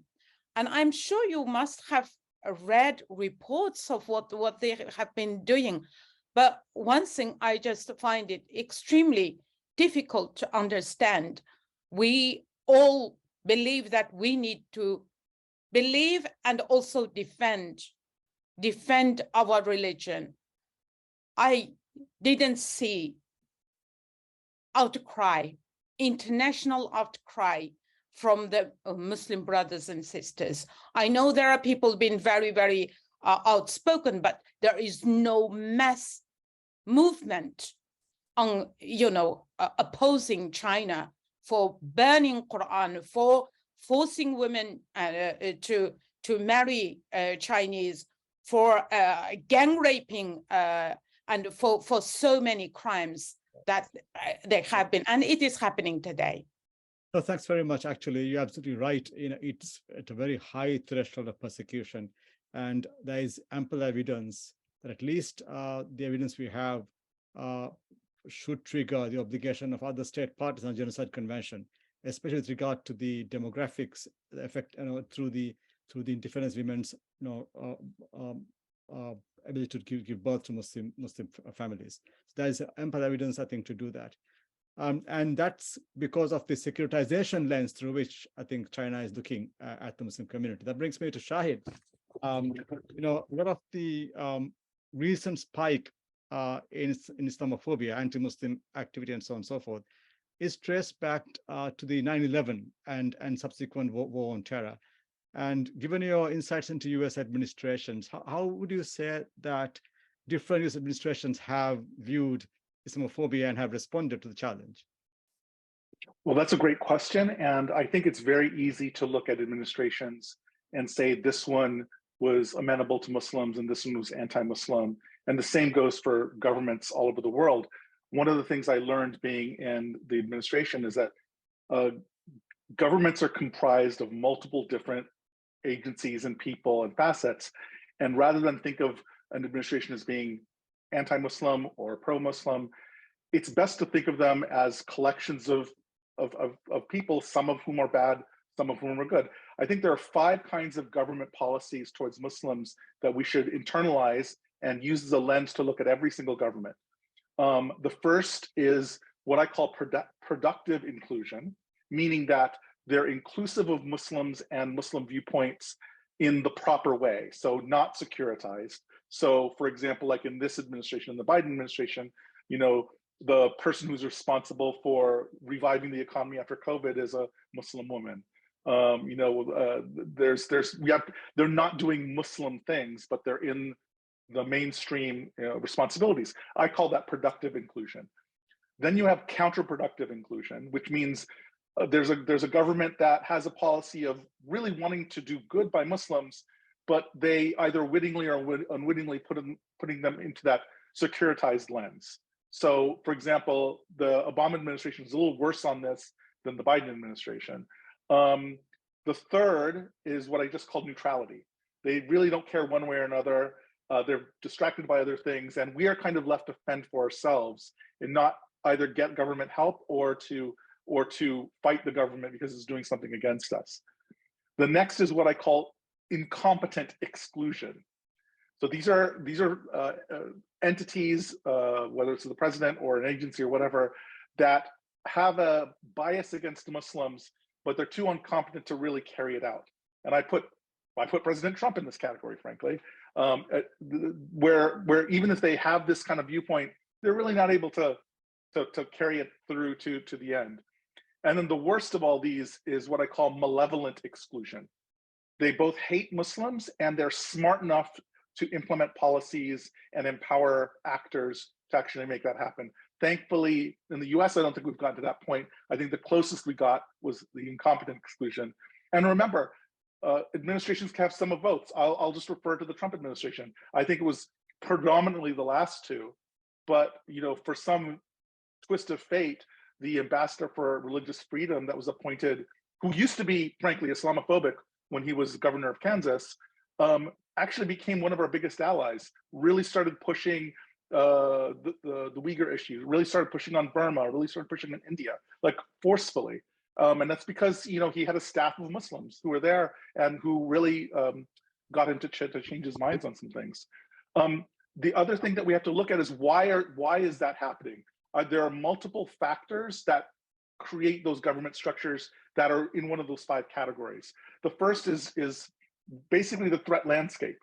And I'm sure you must have read reports of what they have been doing. But one thing I just find it extremely difficult to understand. We all believe that we need to believe and also defend our religion. I didn't see outcry, international outcry from the Muslim brothers and sisters. I know there are people being very, very outspoken, but there is no mass movement on, opposing China for burning Quran, for forcing women to marry Chinese, for gang raping, and for so many crimes that they have been, and it is happening today. No, thanks very much. Actually, you're absolutely right. It's at a very high threshold of persecution, and there is ample evidence that at least the evidence we have should trigger the obligation of other state parties on the Genocide Convention, especially with regard to the demographics, the effect through the interference women's ability to give birth to Muslim families. So there is ample evidence, I think, to do that. And that's because of the securitization lens through which I think China is looking at the Muslim community. That brings me to Shaheed. A lot of the recent spike in Islamophobia, anti-Muslim activity, and so on and so forth, is traced back to the 9/11 and subsequent war on terror. And given your insights into US administrations, how would you say that different US administrations have viewed Islamophobia and have responded to the challenge? Well, that's a great question. And I think it's very easy to look at administrations and say this one was amenable to Muslims and this one was anti-Muslim. And the same goes for governments all over the world. One of the things I learned being in the administration is that governments are comprised of multiple different agencies and people and facets. And rather than think of an administration as being anti-Muslim or pro-Muslim, it's best to think of them as collections of people, some of whom are bad, some of whom are good. I think there are 5 kinds of government policies towards Muslims that we should internalize and use as a lens to look at every single government. The first is what I call productive inclusion, meaning that they're inclusive of Muslims and Muslim viewpoints in the proper way, so not securitized. So for example, like in this administration, in the Biden administration, the person who's responsible for reviving the economy after COVID is a Muslim woman. They're not doing Muslim things, but they're in the mainstream responsibilities. I call that productive inclusion. Then you have counterproductive inclusion, which means there's a government that has a policy of really wanting to do good by Muslims, but they either wittingly or unwittingly putting them into that securitized lens. So, for example, the Obama administration is a little worse on this than the Biden administration. The third is what I just called neutrality. They really don't care one way or another. They're distracted by other things, and we are kind of left to fend for ourselves and not either get government help or to fight the government because it's doing something against us. The next is what I call incompetent exclusion. So these are entities, whether it's the president or an agency or whatever, that have a bias against Muslims, but they're too incompetent to really carry it out. And I put President Trump in this category, frankly, where even if they have this kind of viewpoint, they're really not able to carry it through to the end. And then the worst of all these is what I call malevolent exclusion. They both hate Muslims and they're smart enough to implement policies and empower actors to actually make that happen. Thankfully, in the US, I don't think we've gotten to that point. I think the closest we got was the incompetent exclusion. And remember, Administrations can have some of votes. I'll just refer to the Trump administration. I think it was predominantly the last two, but for some twist of fate, the ambassador for religious freedom that was appointed, who used to be frankly Islamophobic when he was governor of Kansas, actually became one of our biggest allies. Really started pushing the Uyghur issue. Really started pushing on Burma. Really started pushing on India, like forcefully. And that's because he had a staff of Muslims who were there and who really got him to change his minds on some things. The other thing that we have to look at is why is that happening? There are multiple factors that create those government structures that are in one of those 5 categories. The first is basically the threat landscape.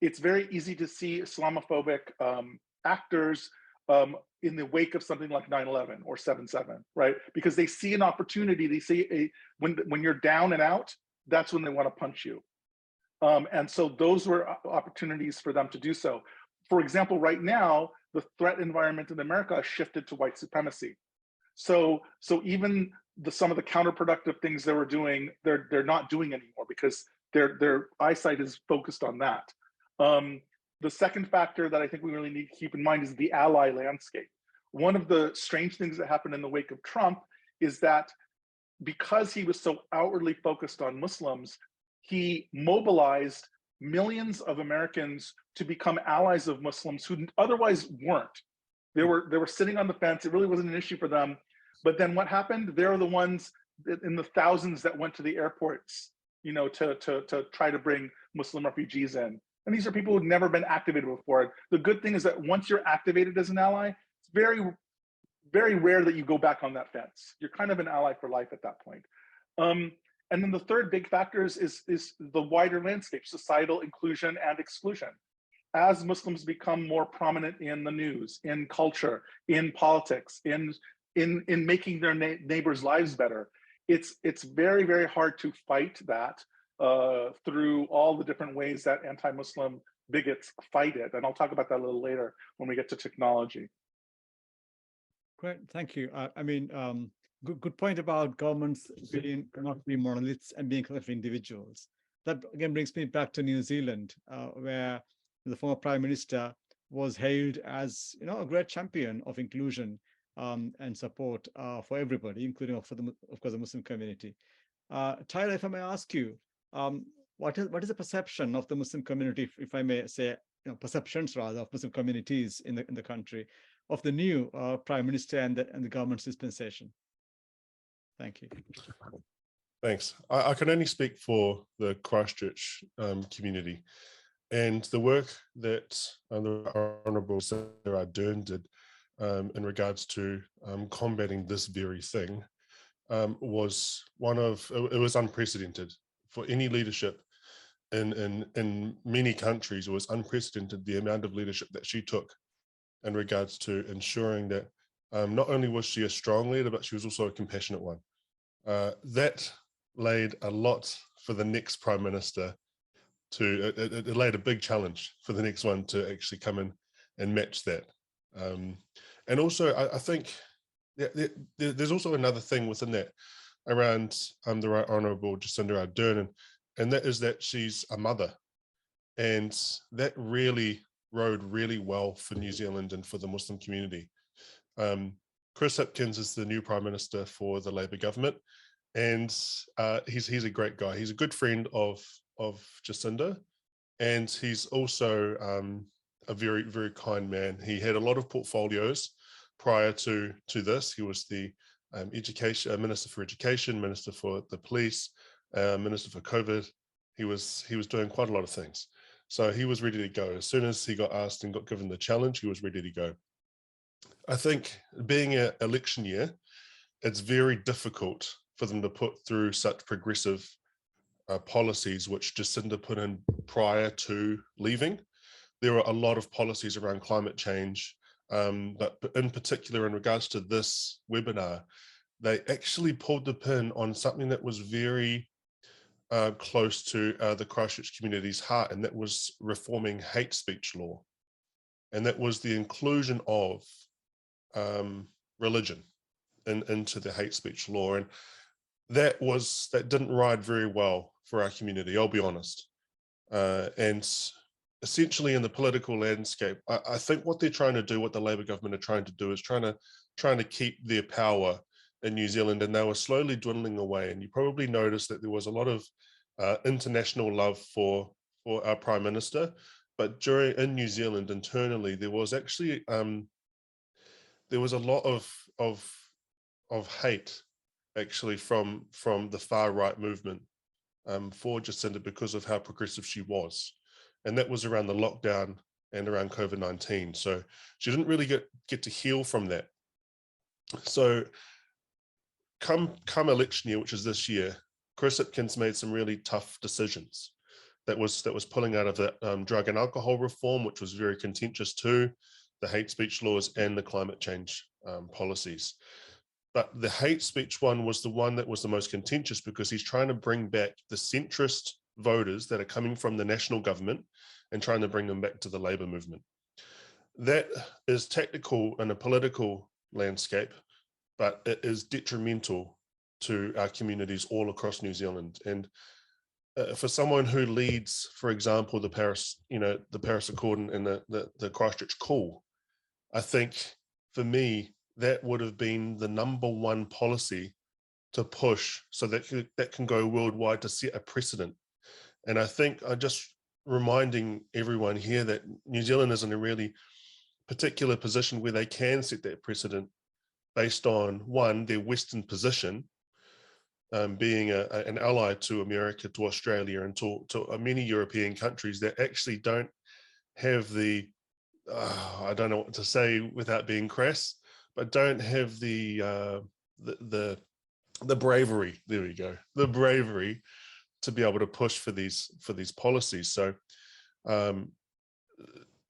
It's very easy to see Islamophobic actors in the wake of something like 9/11 or 7/7, right? Because they see an opportunity. They see when you're down and out, that's when they want to punch you. And so those were opportunities for them to do so. For example, right now, the threat environment in America has shifted to white supremacy. So even some of the counterproductive things they were doing, they're not doing anymore because their eyesight is focused on that. The second factor that I think we really need to keep in mind is the ally landscape. One of the strange things that happened in the wake of Trump is that because he was so outwardly focused on Muslims, he mobilized millions of Americans to become allies of Muslims who otherwise weren't. They were sitting on the fence. It really wasn't an issue for them. But then what happened? They're the ones in the thousands that went to the airports, to try to bring Muslim refugees in. And these are people who've never been activated before. The good thing is that once you're activated as an ally, it's very, very rare that you go back on that fence. You're kind of an ally for life at that point. And then the third big factor is the wider landscape, societal inclusion and exclusion. As Muslims become more prominent in the news, in culture, in politics, in making their neighbors' lives better, it's very, very hard to fight that through all the different ways that anti-Muslim bigots fight it. And I'll talk about that a little later when we get to technology. Great, thank you. Good point about governments not being monoliths and being collective individuals. That again brings me back to New Zealand, where the former Prime Minister was hailed as a great champion of inclusion and support for everybody, including of course the Muslim community. Tyler, if I may ask you, what is the perception of the Muslim community, if I may say, perceptions rather of Muslim communities in the country of the new Prime Minister and the government's dispensation? Thank you. Thanks. I can only speak for the Christchurch community, and the work that the Honourable Sarah Dern did in regards to combating this very thing was it was unprecedented for any leadership in many countries. It was unprecedented the amount of leadership that she took in regards to ensuring that not only was she a strong leader, but she was also a compassionate one. That laid a lot for the next Prime Minister it laid a big challenge for the next one to actually come in and match that. And also, I think there's also another thing within that around the Right Honourable Jacinda Ardern, and that is that she's a mother. And that really rode really well for New Zealand and for the Muslim community. Chris Hipkins is the new Prime Minister for the Labour government, and he's a great guy. He's a good friend of Jacinda, and he's also a very, very kind man. He had a lot of portfolios prior to this. He was the Minister for Education, Minister for the Police, Minister for COVID. He was doing quite a lot of things. So he was ready to go. As soon as he got asked and got given the challenge, he was ready to go. I think being an election year, it's very difficult for them to put through such progressive policies, which Jacinda put in prior to leaving. There were a lot of policies around climate change, but in particular in regards to this webinar, they actually pulled the pin on something that was very close to the Christchurch community's heart, and that was reforming hate speech law. And that was the inclusion of religion into the hate speech law. And that didn't ride very well our community, I'll be honest. And essentially in the political landscape, I think what they're trying to do, what the Labour government are trying to do, is trying to keep their power in New Zealand, and they were slowly dwindling away. And you probably noticed that there was a lot of international love for our Prime Minister, but in New Zealand internally, there was actually there was a lot of hate actually from the far right movement for Jacinda because of how progressive she was. And that was around the lockdown and around COVID-19. So she didn't really get to heal from that. So come election year, which is this year, Chris Hipkins made some really tough decisions. That was pulling out of the drug and alcohol reform, which was very contentious too, the hate speech laws and the climate change policies. But the hate speech one was the one that was the most contentious because he's trying to bring back the centrist voters that are coming from the national government and trying to bring them back to the Labour movement. That is tactical in a political landscape, but it is detrimental to our communities all across New Zealand. And for someone who leads, for example, the Paris Accord and the Christchurch call, I think for me, that would have been the #1 policy to push so that can go worldwide to set a precedent. And I think I'm just reminding everyone here that New Zealand is in a really particular position where they can set that precedent based on, one, their Western position, being an ally to America, to Australia, and to many European countries that actually don't have the, I don't know what to say without being crass, but don't have the bravery, there we go, the bravery to be able to push for these policies. So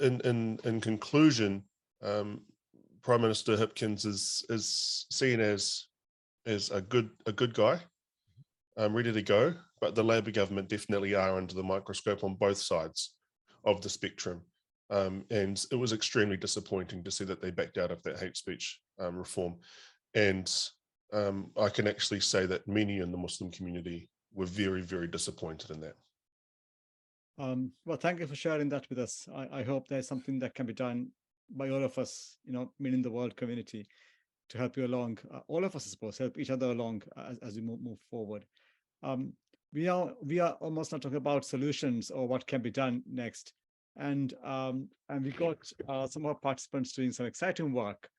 in conclusion, Prime Minister Hipkins is seen as a good guy, ready to go, but the Labour government definitely are under the microscope on both sides of the spectrum. And it was extremely disappointing to see that they backed out of that hate speech reform. And I can actually say that many in the Muslim community were very, very disappointed in that. Well, thank you for sharing that with us. I hope there's something that can be done by all of us, meaning the world community, to help you along. All of us, I suppose, help each other along as we move forward. We are almost not talking about solutions or what can be done next. And we got some of our participants doing some exciting work,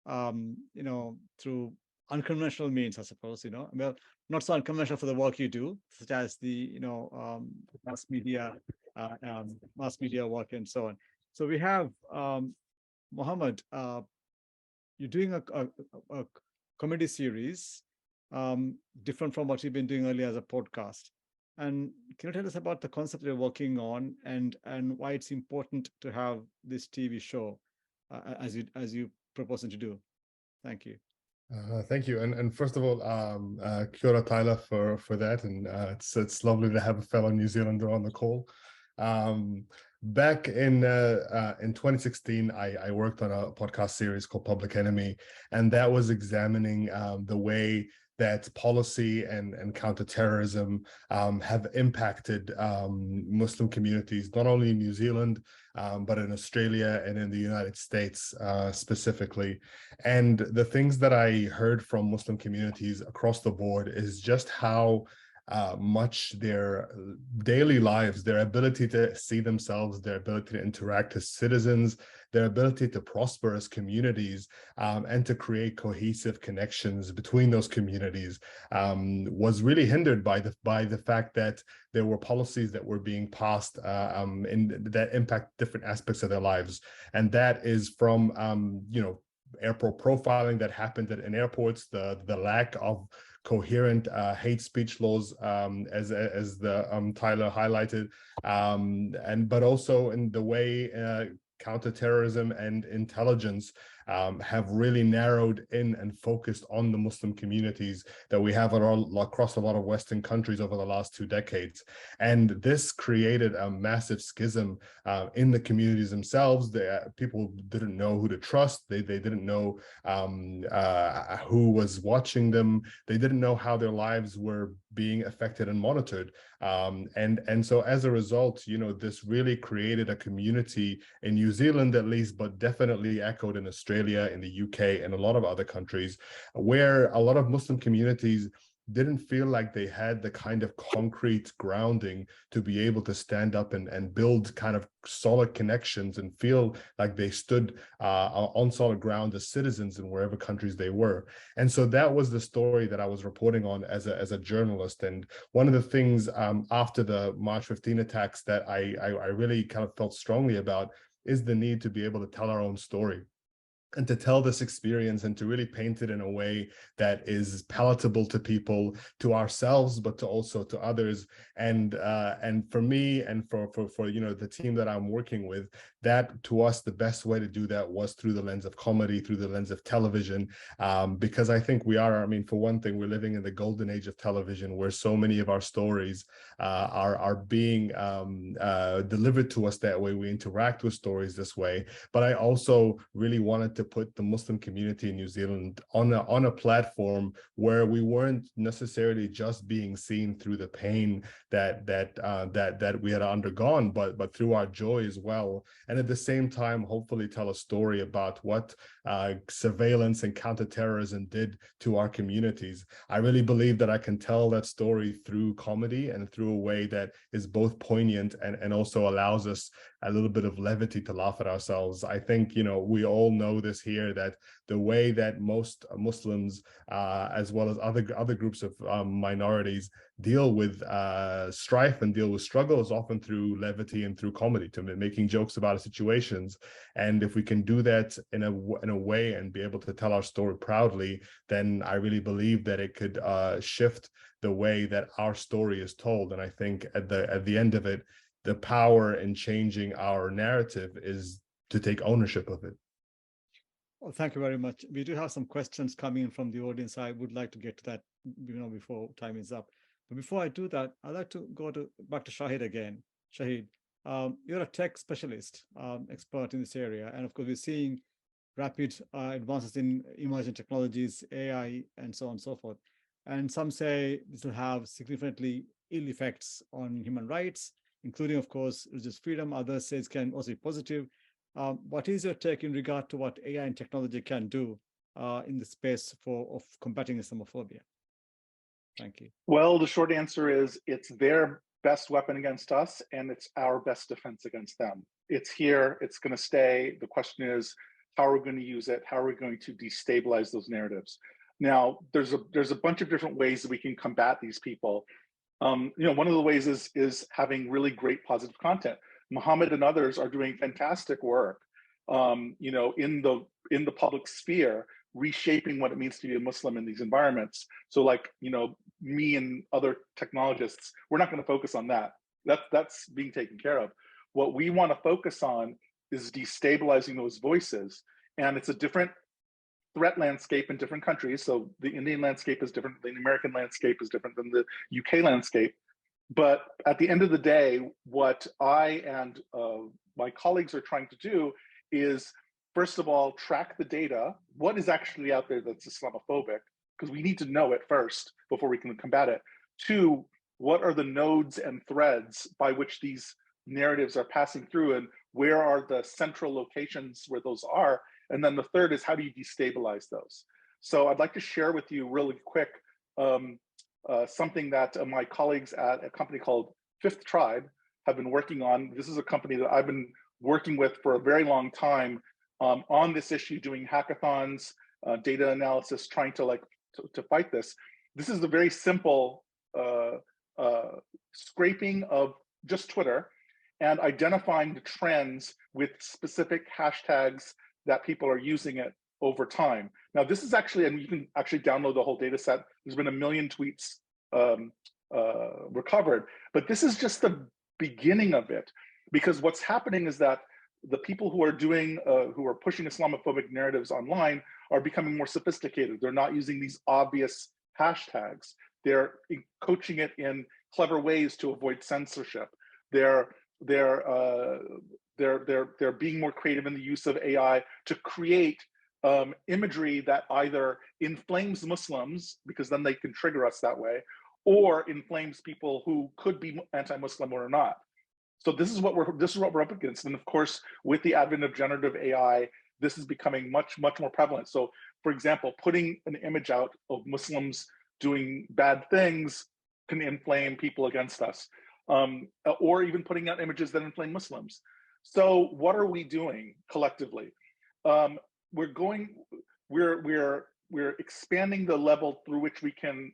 through unconventional means, I suppose, well, not so unconventional for the work you do, such as the, mass media work and so on. So we have Mohammed, you're doing a comedy series, different from what you've been doing earlier as a podcast. And can you tell us about the concept you're working on and why it's important to have this TV show as you proposing to do? Thank you. Thank you. And first of all, kia ora Tyler for that. And it's lovely to have a fellow New Zealander on the call. Back in 2016, I worked on a podcast series called Public Enemy, and that was examining the way that policy and counterterrorism have impacted Muslim communities, not only in New Zealand, but in Australia and in the United States specifically. And the things that I heard from Muslim communities across the board is just how much their daily lives, their ability to see themselves, their ability to interact as citizens, their ability to prosper as communities, and to create cohesive connections between those communities was really hindered by the fact that there were policies that were being passed that impact different aspects of their lives. And that is from airport profiling that happened in airports, the lack of coherent hate speech laws, as the Tyler highlighted, but also in the way counterterrorism and intelligence have really narrowed in and focused on the Muslim communities that we have across a lot of Western countries over the last 2 decades. And this created a massive schism in the communities themselves. People didn't know who to trust. They didn't know who was watching them. They didn't know how their lives were being affected and monitored. And so as a result, this really created a community in New Zealand, at least, but definitely echoed in Australia, in the UK, and a lot of other countries, where a lot of Muslim communities didn't feel like they had the kind of concrete grounding to be able to stand up and build kind of solid connections and feel like they stood on solid ground as citizens in wherever countries they were. And so that was the story that I was reporting on as a journalist. And one of the things after the March 15 attacks that I really kind of felt strongly about is the need to be able to tell our own story, and to tell this experience and to really paint it in a way that is palatable to people, to ourselves, but to also to others. And for me and for the team that I'm working with, that to us, the best way to do that was through the lens of comedy, through the lens of television, because I think we are, for one thing, we're living in the golden age of television, where so many of our stories are being delivered to us that way. We interact with stories this way. But I also really wanted to put the Muslim community in New Zealand on a platform where we weren't necessarily just being seen through the pain that we had undergone, but through our joy as well. And at the same time, hopefully tell a story about what surveillance and counterterrorism did to our communities. I really believe that I can tell that story through comedy and through a way that is both poignant and also allows us a little bit of levity to laugh at ourselves. I think, we all know this here, that the way that most Muslims, as well as other groups of minorities, deal with strife and deal with struggle is often through levity and through comedy, to making jokes about situations. And if we can do that in a way and be able to tell our story proudly, then I really believe that it could shift the way that our story is told. And I think at the end of it, the power in changing our narrative is to take ownership of it. Well, thank you very much. We do have some questions coming in from the audience. I would like to get to that, before time is up. But before I do that, I'd like to go back to Shaheed again. Shaheed, you're a tech specialist, expert in this area. And of course, we're seeing rapid advances in emerging technologies, AI, and so on and so forth. And some say this will have significantly ill effects on human rights, including, of course, religious freedom. Others say it can also be positive. What is your take in regard to what AI and technology can do in the space of combating Islamophobia? Thank you. Well, the short answer is it's their best weapon against us, and it's our best defense against them. It's here, it's going to stay. The question is, how are we going to use it? How are we going to destabilize those narratives? Now, there's a bunch of different ways that we can combat these people. One of the ways is having really great positive content. Ahmed and others are doing fantastic work, in the public sphere, reshaping what it means to be a Muslim in these environments. So me and other technologists, we're not going to focus on that. That's being taken care of. What we want to focus on is destabilizing those voices. And it's a different threat landscape in different countries. So the Indian landscape is different, the American landscape is different than the UK landscape. But at the end of the day, what I and my colleagues are trying to do is, first of all, track the data. What is actually out there that's Islamophobic? Because we need to know it first before we can combat it. Two, what are the nodes and threads by which these narratives are passing through, and where are the central locations where those are? And then the third is, how do you destabilize those? So I'd like to share with you really quick something that my colleagues at a company called Fifth Tribe have been working on. This is a company that I've been working with for a very long time on this issue, doing hackathons, data analysis, trying to fight this. This is a very simple scraping of just Twitter and identifying the trends with specific hashtags that people are using it over time. Now, this is actually, and you can actually download the whole data set. There's been 1 million tweets recovered, but this is just the beginning of it, because what's happening is that the people who are pushing Islamophobic narratives online are becoming more sophisticated. They're not using these obvious hashtags. They're coaching it in clever ways to avoid censorship. They're being more creative in the use of AI to create imagery that either inflames Muslims, because then they can trigger us that way, or inflames people who could be anti-Muslim or not. So this is what we're up against. And of course, with the advent of generative AI, this is becoming much more prevalent. So for example, putting an image out of Muslims doing bad things can inflame people against us, or even putting out images that inflame Muslims. So what are we doing collectively? We're expanding the level through which we can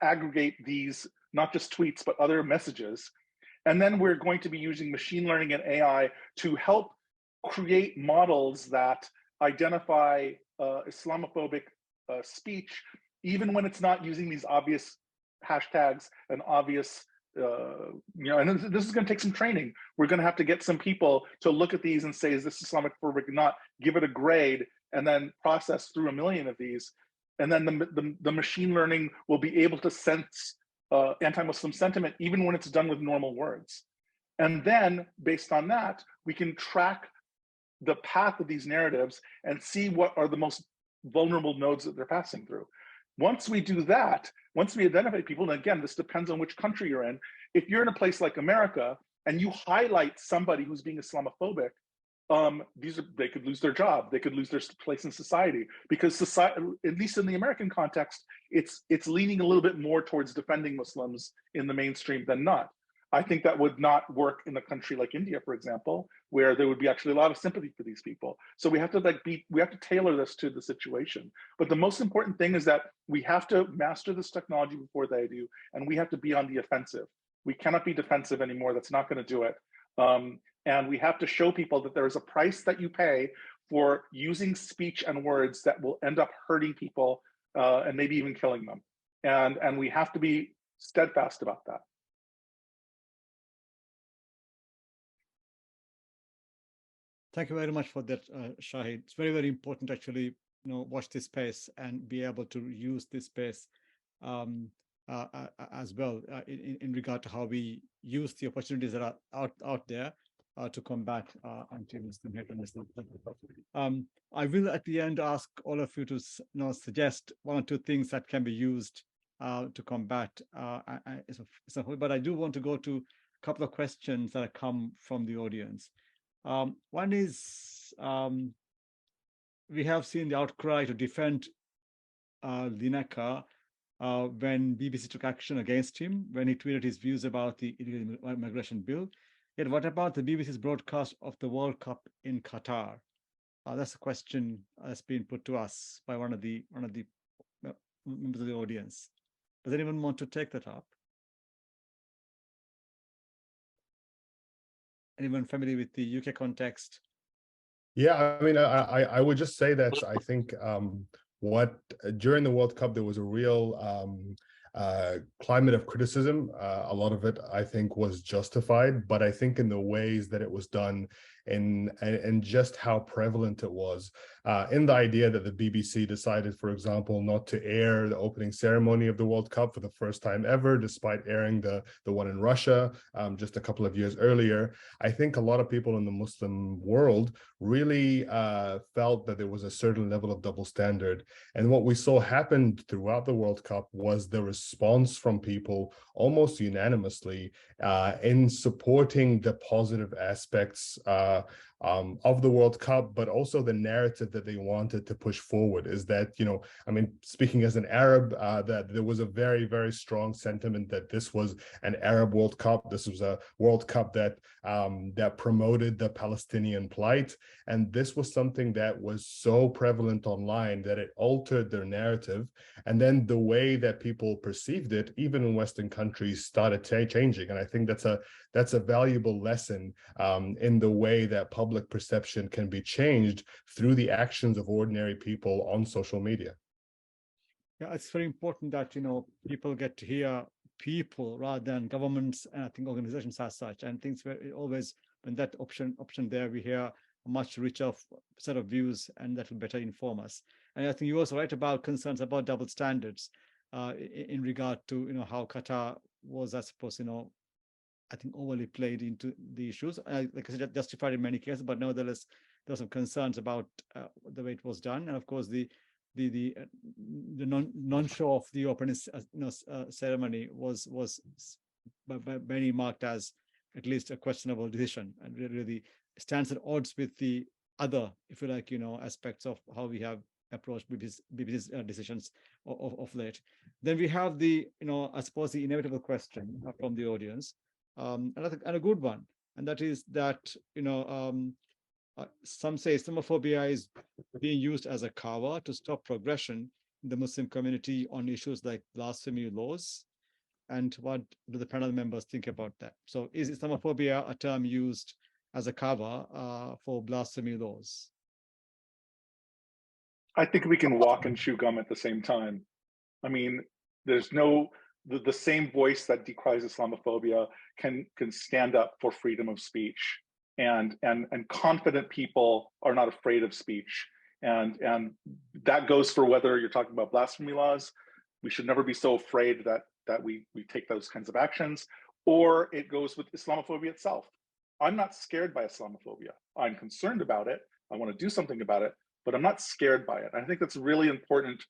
aggregate these, not just tweets, but other messages. And then we're going to be using machine learning and AI to help create models that identify Islamophobic speech, even when it's not using these obvious hashtags and obvious, and this is going to take some training. We're going to have to get some people to look at these and say, is this Islamophobic or not? Give it a grade, and then process through 1 million of these. And then the machine learning will be able to sense anti-Muslim sentiment, even when it's done with normal words. And then based on that, we can track the path of these narratives and see what are the most vulnerable nodes that they're passing through. Once we do that, once we identify people, and again, this depends on which country you're in. If you're in a place like America and you highlight somebody who's being Islamophobic, they could lose their job, they could lose their place in society, because society, at least in the American context, it's leaning a little bit more towards defending Muslims in the mainstream than not. I think that would not work in a country like India, for example, where there would be actually a lot of sympathy for these people. So we have to tailor this to the situation. But the most important thing is that we have to master this technology before they do, and we have to be on the offensive. We cannot be defensive anymore. That's not going to do it. And we have to show people that there is a price that you pay for using speech and words that will end up hurting people and maybe even killing them. And we have to be steadfast about that. Thank you very much for that, Shaheed. It's very, very important to actually, watch this space and be able to use this space as well in regard to how we use the opportunities that are out there to combat anti-Muslim hatred. I will at the end ask all of you to suggest 1 or 2 things that can be used to combat but I do want to go to a couple of questions that have come from the audience. One is, we have seen the outcry to defend Lineker when BBC took action against him when he tweeted his views about the illegal immigration bill. Yet what about the BBC's broadcast of the World Cup in Qatar? That's a question that's been put to us by one of the members of the audience. Does anyone want to take that up? Anyone familiar with the UK context? Yeah, I mean, I would just say that I think during the World Cup, there was a real climate of criticism. A lot of it, I think, was justified, but I think in the ways that it was done and just how prevalent it was, in the idea that the BBC decided, for example, not to air the opening ceremony of the World Cup for the first time ever, despite airing the one in Russia just a couple of years earlier. I think a lot of people in the Muslim world really felt that there was a certain level of double standard. And what we saw happened throughout the World Cup was the response from people almost unanimously in supporting the positive aspects of the World Cup, but also the narrative that they wanted to push forward is that, I mean, speaking as an Arab, that there was a very, very strong sentiment that this was an Arab World Cup. This was a World Cup that that promoted the Palestinian plight. And this was something that was so prevalent online that it altered their narrative. And then the way that people perceived it, even in Western countries, started changing. And I think that's a valuable lesson in the way that public perception can be changed through the actions of ordinary people on social media. Yeah, it's very important that people get to hear people rather than governments and I think organizations as such. And things where always when that option there, we hear a much richer set of views, and that will better inform us. And I think you also write about concerns about double standards in regard to how Qatar was, I suppose, I think overly played into the issues. Like I said, justified in many cases, but nevertheless, there are some concerns about the way it was done. And of course, the the non-show of the opening ceremony was by many marked as at least a questionable decision, and really stands at odds with the other, if you like, aspects of how we have approached BBC's decisions of late. Then we have the, I suppose the inevitable question from the audience, and a good one, and that is that, some say Islamophobia is being used as a cover to stop progression in the Muslim community on issues like blasphemy laws. And what do the panel members think about that? So is Islamophobia a term used as a cover for blasphemy laws? I think we can walk and chew gum at the same time. I mean, there's the same voice that decries Islamophobia can stand up for freedom of speech. And confident people are not afraid of speech. And that goes for whether you're talking about blasphemy laws. We should never be so afraid that we take those kinds of actions, or it goes with Islamophobia itself. I'm not scared by Islamophobia. I'm concerned about it. I want to do something about it, but I'm not scared by it. I think that's a really important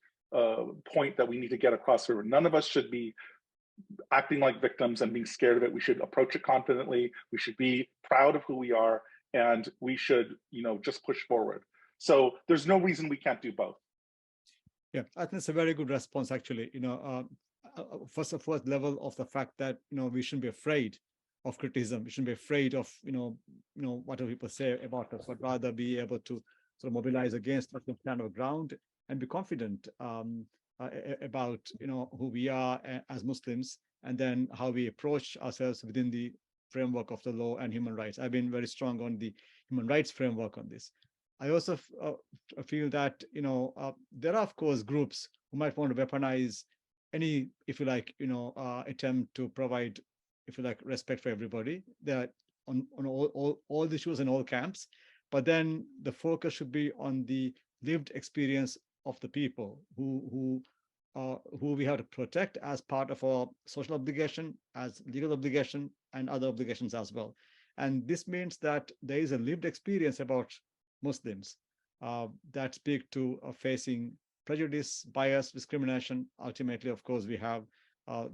point that we need to get across here. None of us should be acting like victims and being scared of it. We should approach it confidently. We should be proud of who we are, and we should, just push forward. So there's no reason we can't do both. Yeah, I think it's a very good response, actually. First level of the fact that we shouldn't be afraid of criticism. We shouldn't be afraid of what people say about us, but rather be able to sort of mobilize against some kind of ground and be confident about who we are as Muslims, and then how we approach ourselves within the framework of the law and human rights. I've been very strong on the human rights framework on this. I also feel that there are, of course, groups who might want to weaponize any, if you like, attempt to provide, if you like, respect for everybody. They're on all the issues in all camps, but then the focus should be on the lived experience of the people who we have to protect as part of our social obligation, as legal obligation, and other obligations as well. And this means that there is a lived experience about Muslims that speak to facing prejudice, bias, discrimination. Ultimately, of course, we have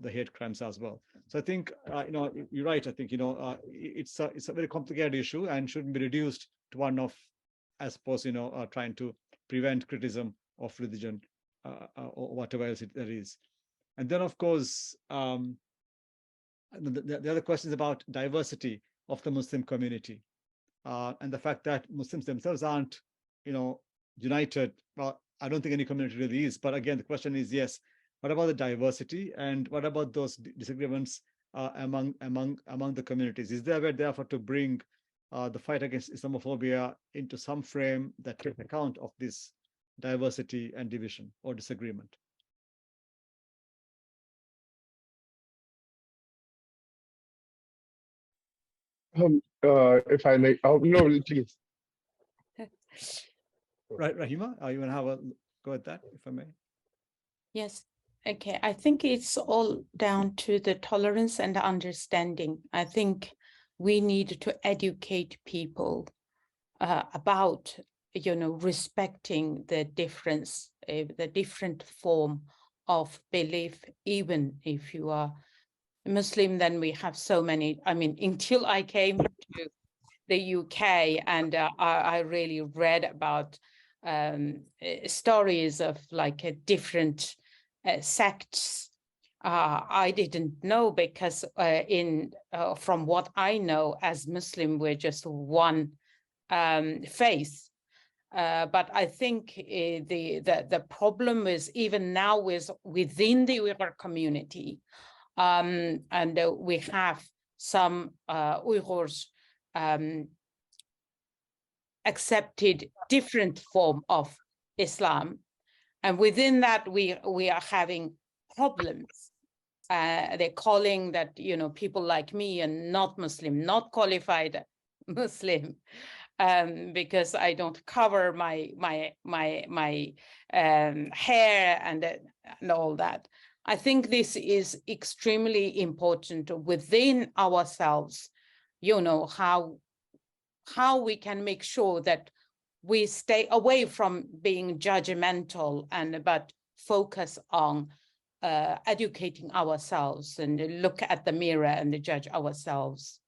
the hate crimes as well. So I think you're right. I think it's a very complicated issue and shouldn't be reduced to one of, I suppose, trying to prevent criticism of religion or whatever else there is. And then, of course, the other question is about diversity of the Muslim community and the fact that Muslims themselves aren't, united. Well, I don't think any community really is. But again, the question is, yes, what about the diversity, and what about those disagreements among the communities? Is there a way, therefore, to bring the fight against Islamophobia into some frame that takes account of this diversity and division or disagreement? If I may, no, please. Right, Rahima, you want to have a go at that, if I may? Yes. Okay. I think it's all down to the tolerance and the understanding. I think we need to educate people about, respecting the difference, the different form of belief. Even if you are Muslim, then we have so many. I mean, until I came to the UK and I really read about stories of like different sects. I didn't know, because from what I know as Muslim, we're just one faith. But I think the problem is even now is within the Uyghur community, and we have some Uyghurs accepted different form of Islam, and within that we are having problems. They're calling that people like me and not Muslim, not qualified Muslim, because I don't cover my hair and all that. I think this is extremely important within ourselves. How we can make sure that we stay away from being judgmental but focus on educating ourselves and look at the mirror and judge ourselves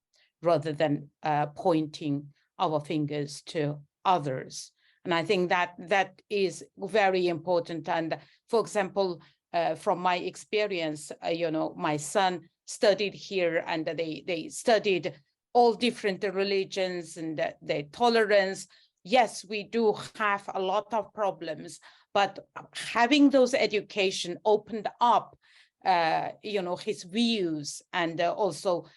rather than pointing our fingers to others. And I think that is very important. And for example, from my experience, my son studied here, and they studied all different religions and their tolerance. Yes, we do have a lot of problems, but having those education opened up, his views, and also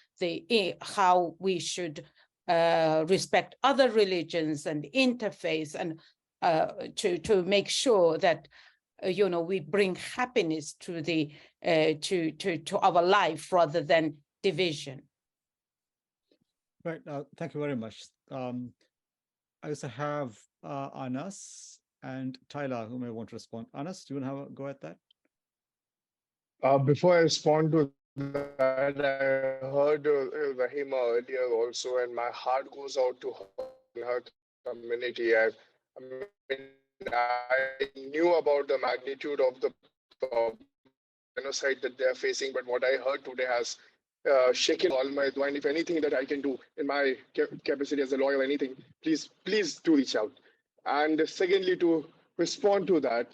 how we should respect other religions and interface, and to make sure that we bring happiness to to our life rather than division. Right. Thank you very much. I also have Anas and Tyler who may want to respond. Anas, do you want to have a go at that? Before I respond to that, I heard Rahima earlier also, and my heart goes out to her community. I knew about the magnitude of the genocide that they are facing, but what I heard today has shaken all my mind. If anything that I can do in my capacity as a lawyer or anything, please do reach out. And secondly, to respond to that,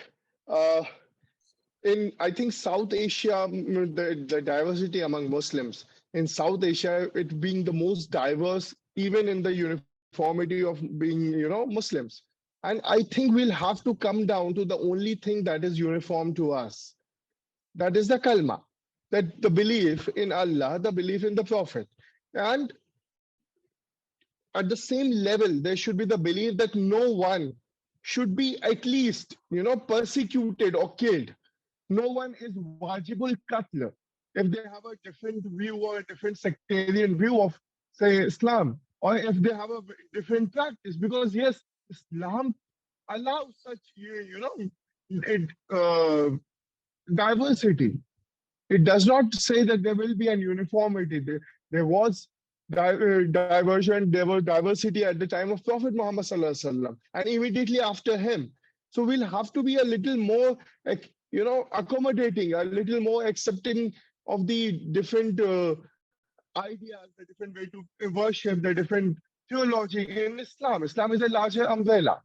in I think South Asia, the diversity among Muslims in South Asia, it being the most diverse, even in the uniformity of being, Muslims. And I think we'll have to come down to the only thing that is uniform to us. That is the kalma, that the belief in Allah, the belief in the Prophet. And at the same level, there should be the belief that no one should be at least, persecuted or killed. No one is wajibul qatl if they have a different view or a different sectarian view of, say, Islam, or if they have a different practice. Because yes, Islam allows such, diversity. It does not say that there will be an uniformity. There was diversion, there was diversity at the time of Prophet Muhammad Sallallahu Alaihi Wasallam, and immediately after him. So we'll have to be a little more, accommodating, a little more accepting of the different ideas, the different way to worship, the different theology in Islam. Islam is a larger umbrella.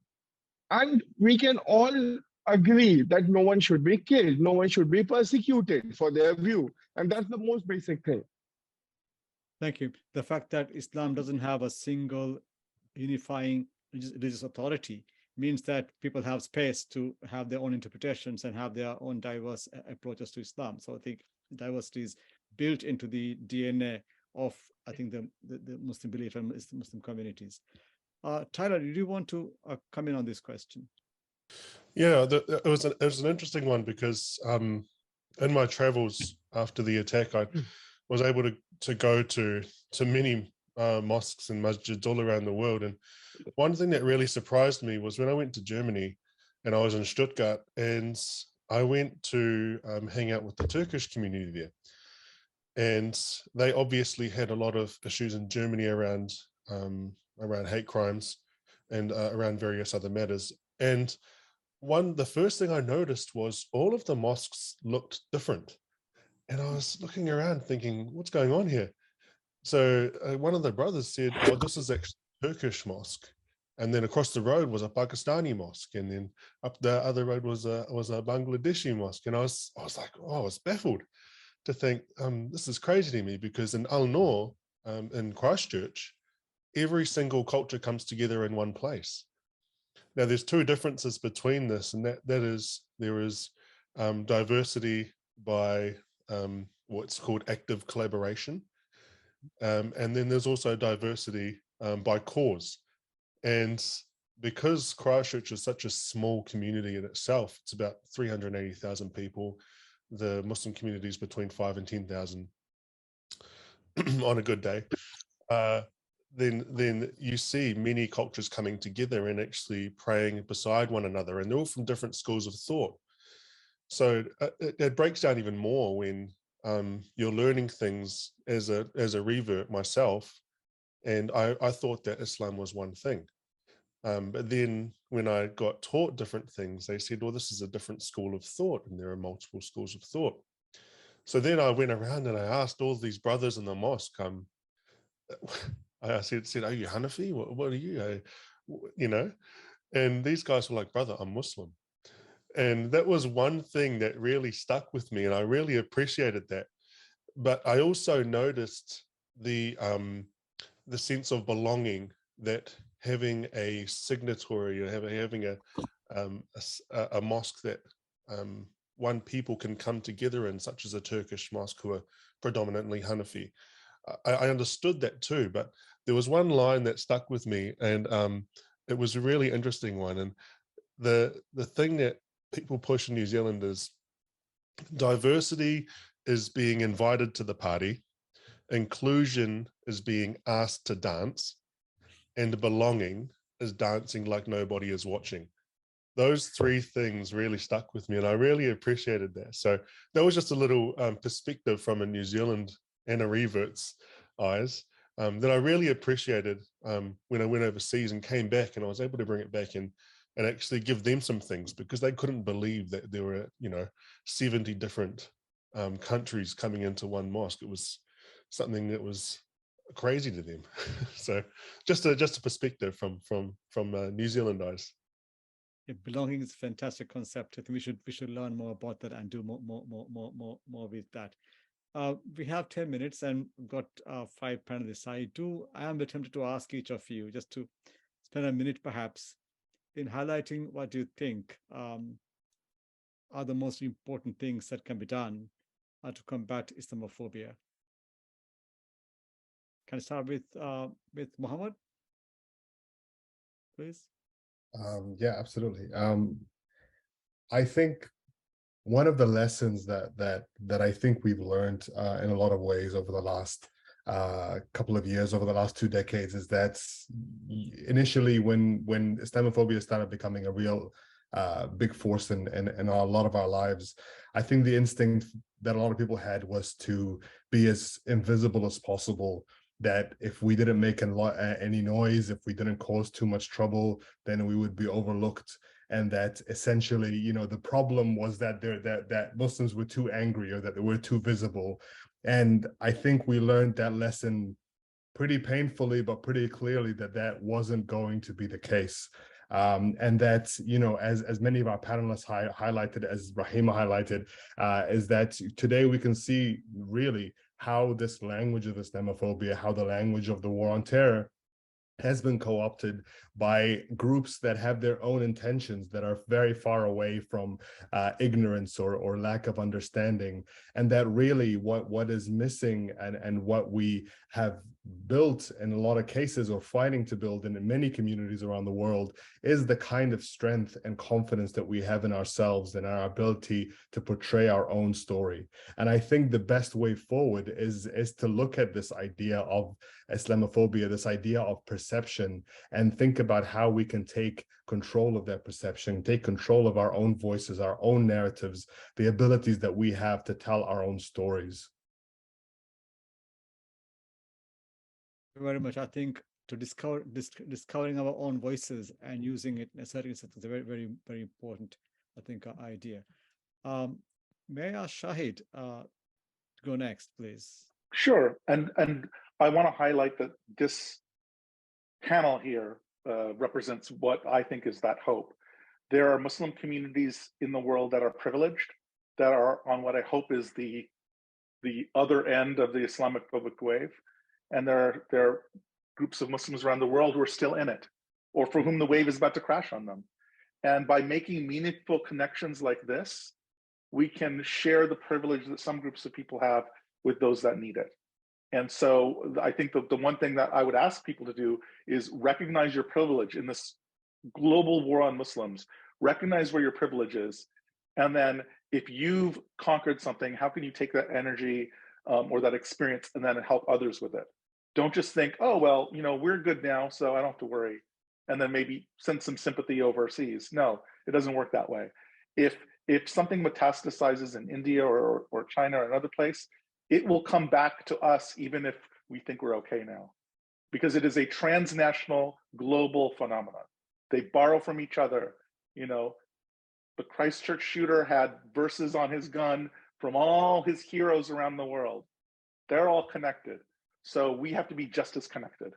And we can all agree that no one should be killed, no one should be persecuted for their view. And that's the most basic thing. Thank you. The fact that Islam doesn't have a single unifying religious authority means that people have space to have their own interpretations and have their own diverse approaches to Islam. So I think diversity is built into the DNA of, I think, the Muslim belief and Muslim communities. Tyler, did you want to come in on this question? Yeah, it was an interesting one because in my travels after the attack, I was able to go to many mosques and masjids all around the world. And one thing that really surprised me was when I went to Germany and I was in Stuttgart, and I went to hang out with the Turkish community there. And they obviously had a lot of issues in Germany around hate crimes and around various other matters. And the first thing I noticed was all of the mosques looked different. And I was looking around thinking, what's going on here? So one of the brothers said, oh, this is actually a Turkish mosque. And then across the road was a Pakistani mosque. And then up the other road was a Bangladeshi mosque. And I was like, oh, I was baffled to think, this is crazy to me, because in Al Noor, in Christchurch, every single culture comes together in one place. Now, there's two differences between this, and that is there is diversity by what's called active collaboration, and then there's also diversity by cause. And because Christchurch is such a small community in itself, it's about 380,000 people. The Muslim community is between 5,000 and 10,000 on a good day. Then you see many cultures coming together and actually praying beside one another, and they're all from different schools of thought. So it breaks down even more when you're learning things as a revert myself, and I thought that Islam was one thing. But then when I got taught different things, they said, well, this is a different school of thought, and there are multiple schools of thought. So then I went around and I asked all these brothers in the mosque, I said, are you Hanafi? What are you? And these guys were like, brother, I'm Muslim. And that was one thing that really stuck with me, and I really appreciated that. But I also noticed the sense of belonging that having a signatory, or having a mosque that one people can come together in, such as a Turkish mosque who are predominantly Hanafi. I understood that too, but there was one line that stuck with me, and it was a really interesting one. And the thing that people push in New Zealand is diversity is being invited to the party, inclusion is being asked to dance, and belonging is dancing like nobody is watching. Those three things really stuck with me, and I really appreciated that. So that was just a little perspective from a New Zealand and a revert's eyes that I really appreciated when I went overseas and came back, and I was able to bring it back and actually give them some things, because they couldn't believe that there were 70 different countries coming into one mosque. It was something that was crazy to them. So just a perspective from New Zealand eyes. Yeah, belonging is a fantastic concept. I think we should learn more about that and do more with that. We have 10 minutes and we've got 5 panelists. I am tempted to ask each of you just to spend a minute perhaps in highlighting what you think are the most important things that can be done to combat Islamophobia. Can I start with Mohammed, please? Yeah, absolutely. I think one of the lessons that I think we've learned in a lot of ways over the last couple of years, over the last 2 decades, is that initially when Islamophobia started becoming a real big force in a lot of our lives, I think the instinct that a lot of people had was to be as invisible as possible, that if we didn't make any noise, if we didn't cause too much trouble, then we would be overlooked. And that essentially, the problem was that that Muslims were too angry, or that they were too visible. And I think we learned that lesson pretty painfully, but pretty clearly, that wasn't going to be the case. And that, as many of our panelists highlighted, as Rahima highlighted, is that today we can see really how this language of Islamophobia, how the language of the war on terror has been co-opted by groups that have their own intentions, that are very far away from ignorance or lack of understanding. And that really what is missing, and what we have built in a lot of cases, or fighting to build in many communities around the world, is the kind of strength and confidence that we have in ourselves and our ability to portray our own story. And I think the best way forward is to look at this idea of Islamophobia, this idea of perception, and think about how we can take control of that perception, take control of our own voices, our own narratives, the abilities that we have to tell our own stories. Very much. I think to discovering our own voices and using it in a certain sense is a very, very, very important, I think, idea. May I ask Shaheed to go next, please? Sure. And I want to highlight that this panel here represents what I think is that hope. There are Muslim communities in the world that are privileged, that are on what I hope is the other end of the Islamophobic wave. And there are groups of Muslims around the world who are still in it, or for whom the wave is about to crash on them. And by making meaningful connections like this, we can share the privilege that some groups of people have with those that need it. And so I think the one thing that I would ask people to do is recognize your privilege in this global war on Muslims. Recognize where your privilege is. And then if you've conquered something, how can you take that energy or that experience and then help others with it? Don't just think, oh, well, we're good now, so I don't have to worry. And then maybe send some sympathy overseas. No, it doesn't work that way. If something metastasizes in India or China or another place, it will come back to us even if we think we're okay now, because it is a transnational global phenomenon. They borrow from each other. You know, the Christchurch shooter had verses on his gun from all his heroes around the world. They're all connected. So we have to be just as connected.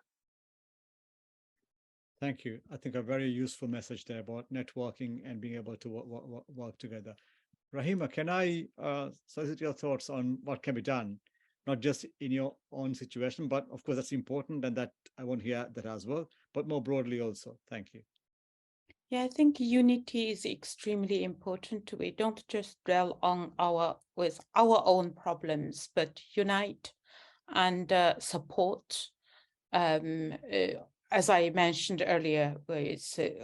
Thank you. I think a very useful message there about networking and being able to work together. Rahima, can I solicit your thoughts on what can be done, not just in your own situation, but of course that's important, and that I want to hear that as well, but more broadly also. Thank you. Yeah, I think unity is extremely important. We don't just dwell on our own problems, but unite and support. As I mentioned earlier, it's the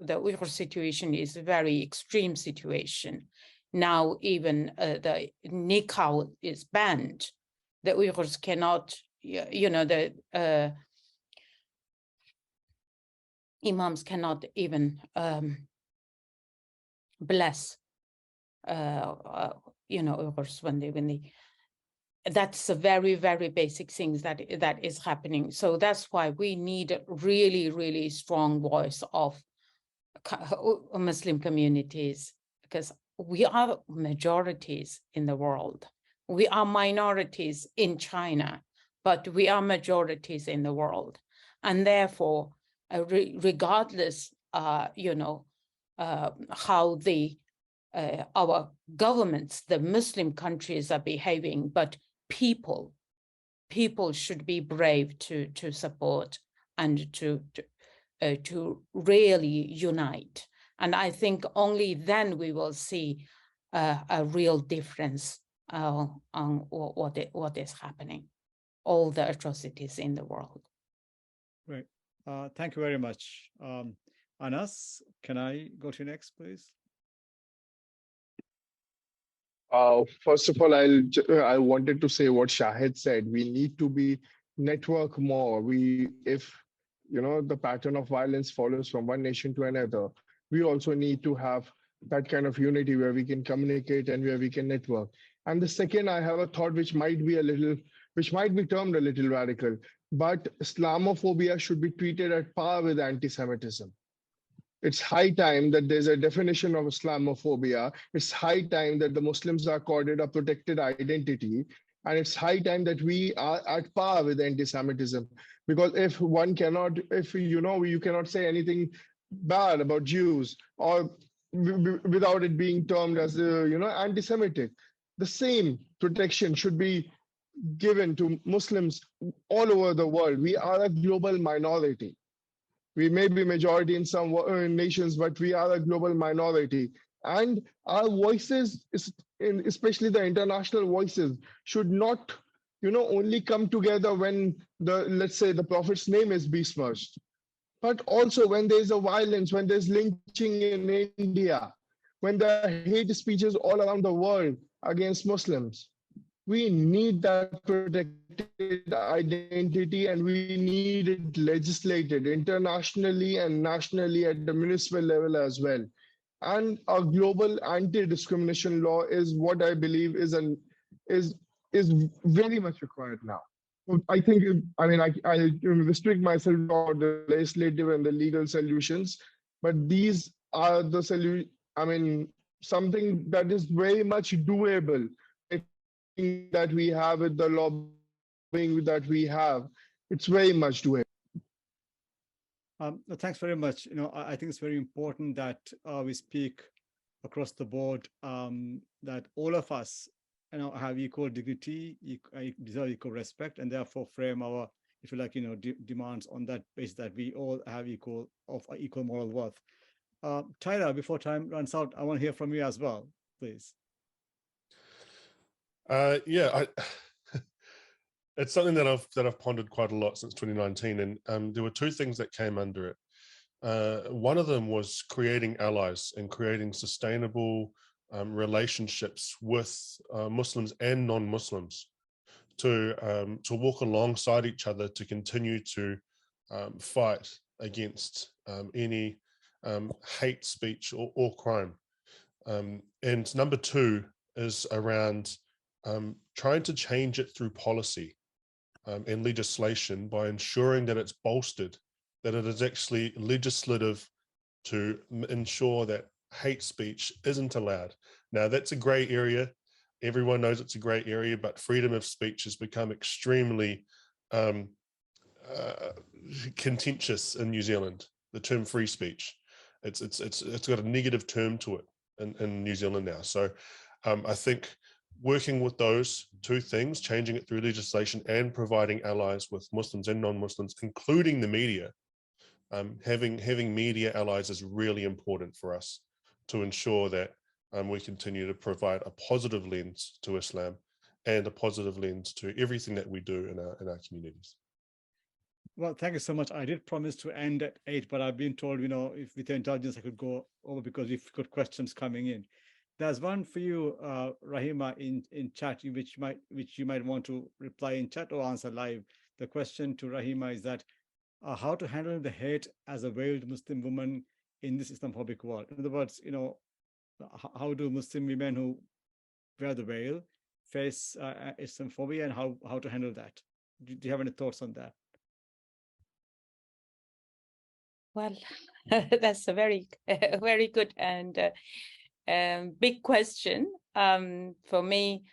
Uyghur situation is a very extreme situation. Now even the nikah is banned. The Uyghurs cannot, you know, the imams cannot even bless, you know, Uyghurs when they. That's a very, very basic things that is happening. So that's why we need a really, really strong voice of Muslim communities, because we are majorities in the world. We are minorities in China, but we are majorities in the world. And therefore, regardless, you know, how our governments, the Muslim countries are behaving, but people should be brave to support and to really unite. And I think only then we will see a real difference on what is happening, all the atrocities in the world. Great. Thank you very much. Anas, can I go to you next, please? First of all, I wanted to say what Shaheed said. We need to be network more. If you know the pattern of violence follows from one nation to another, we also need to have that kind of unity where we can communicate and where we can network. And the second, I have a thought which might be termed a little radical, but Islamophobia should be treated at par with anti-Semitism. It's high time that there's a definition of Islamophobia. It's high time that the Muslims are accorded a protected identity. And it's high time that we are at par with anti-Semitism. Because if you cannot say anything bad about Jews or without it being termed as, anti-Semitic, the same protection should be given to Muslims all over the world. We are a global minority. We may be majority in some nations, but we are a global minority. And our voices, especially the international voices, should not, only come together when let's say the Prophet's name is besmirched, but also when there's a violence, when there's lynching in India, when there are hate speeches all around the world against Muslims. We need that protected identity, and we need it legislated internationally and nationally at the municipal level as well. And a global anti-discrimination law is what I believe is very much required now. I think, I restrict myself to the legislative and the legal solutions, but these are the something that is very much doable. That we have with the lobbying that we have, it's very much doable. Thanks very much. I think it's very important that we speak across the board, that all of us have equal dignity, deserve equal respect, and therefore frame our, if you like, demands on that basis, that we all have equal moral worth. Tyler, before time runs out, I want to hear from you as well, please. It's something that I've pondered quite a lot since 2019, and there were two things that came under it. One of them was creating allies and creating sustainable relationships with Muslims and non-Muslims to walk alongside each other to continue to fight against any hate speech or crime. And number two is around trying to change it through policy and legislation by ensuring that it's bolstered, that it is actually legislative to ensure that hate speech isn't allowed. Now, that's a gray area. Everyone knows it's a gray area, but freedom of speech has become extremely contentious in New Zealand. The term free speech, it's got a negative term to it in New Zealand now. So I think working with those two things, changing it through legislation and providing allies with Muslims and non-Muslims, including the media, having media allies is really important for us to ensure that we continue to provide a positive lens to Islam and a positive lens to everything that we do in our communities. Well, thank you so much. I did promise to end at 8, but I've been told, if with your indulgence, I could go over because we've got questions coming in. There's one for you, Rahima, in chat, which you might want to reply in chat or answer live. The question to Rahima is that how to handle the hate as a veiled Muslim woman in this Islamophobic world. In other words, how do Muslim women who wear the veil face Islamophobia, and how to handle that? Do you have any thoughts on that? Well, that's a very good and big question for me.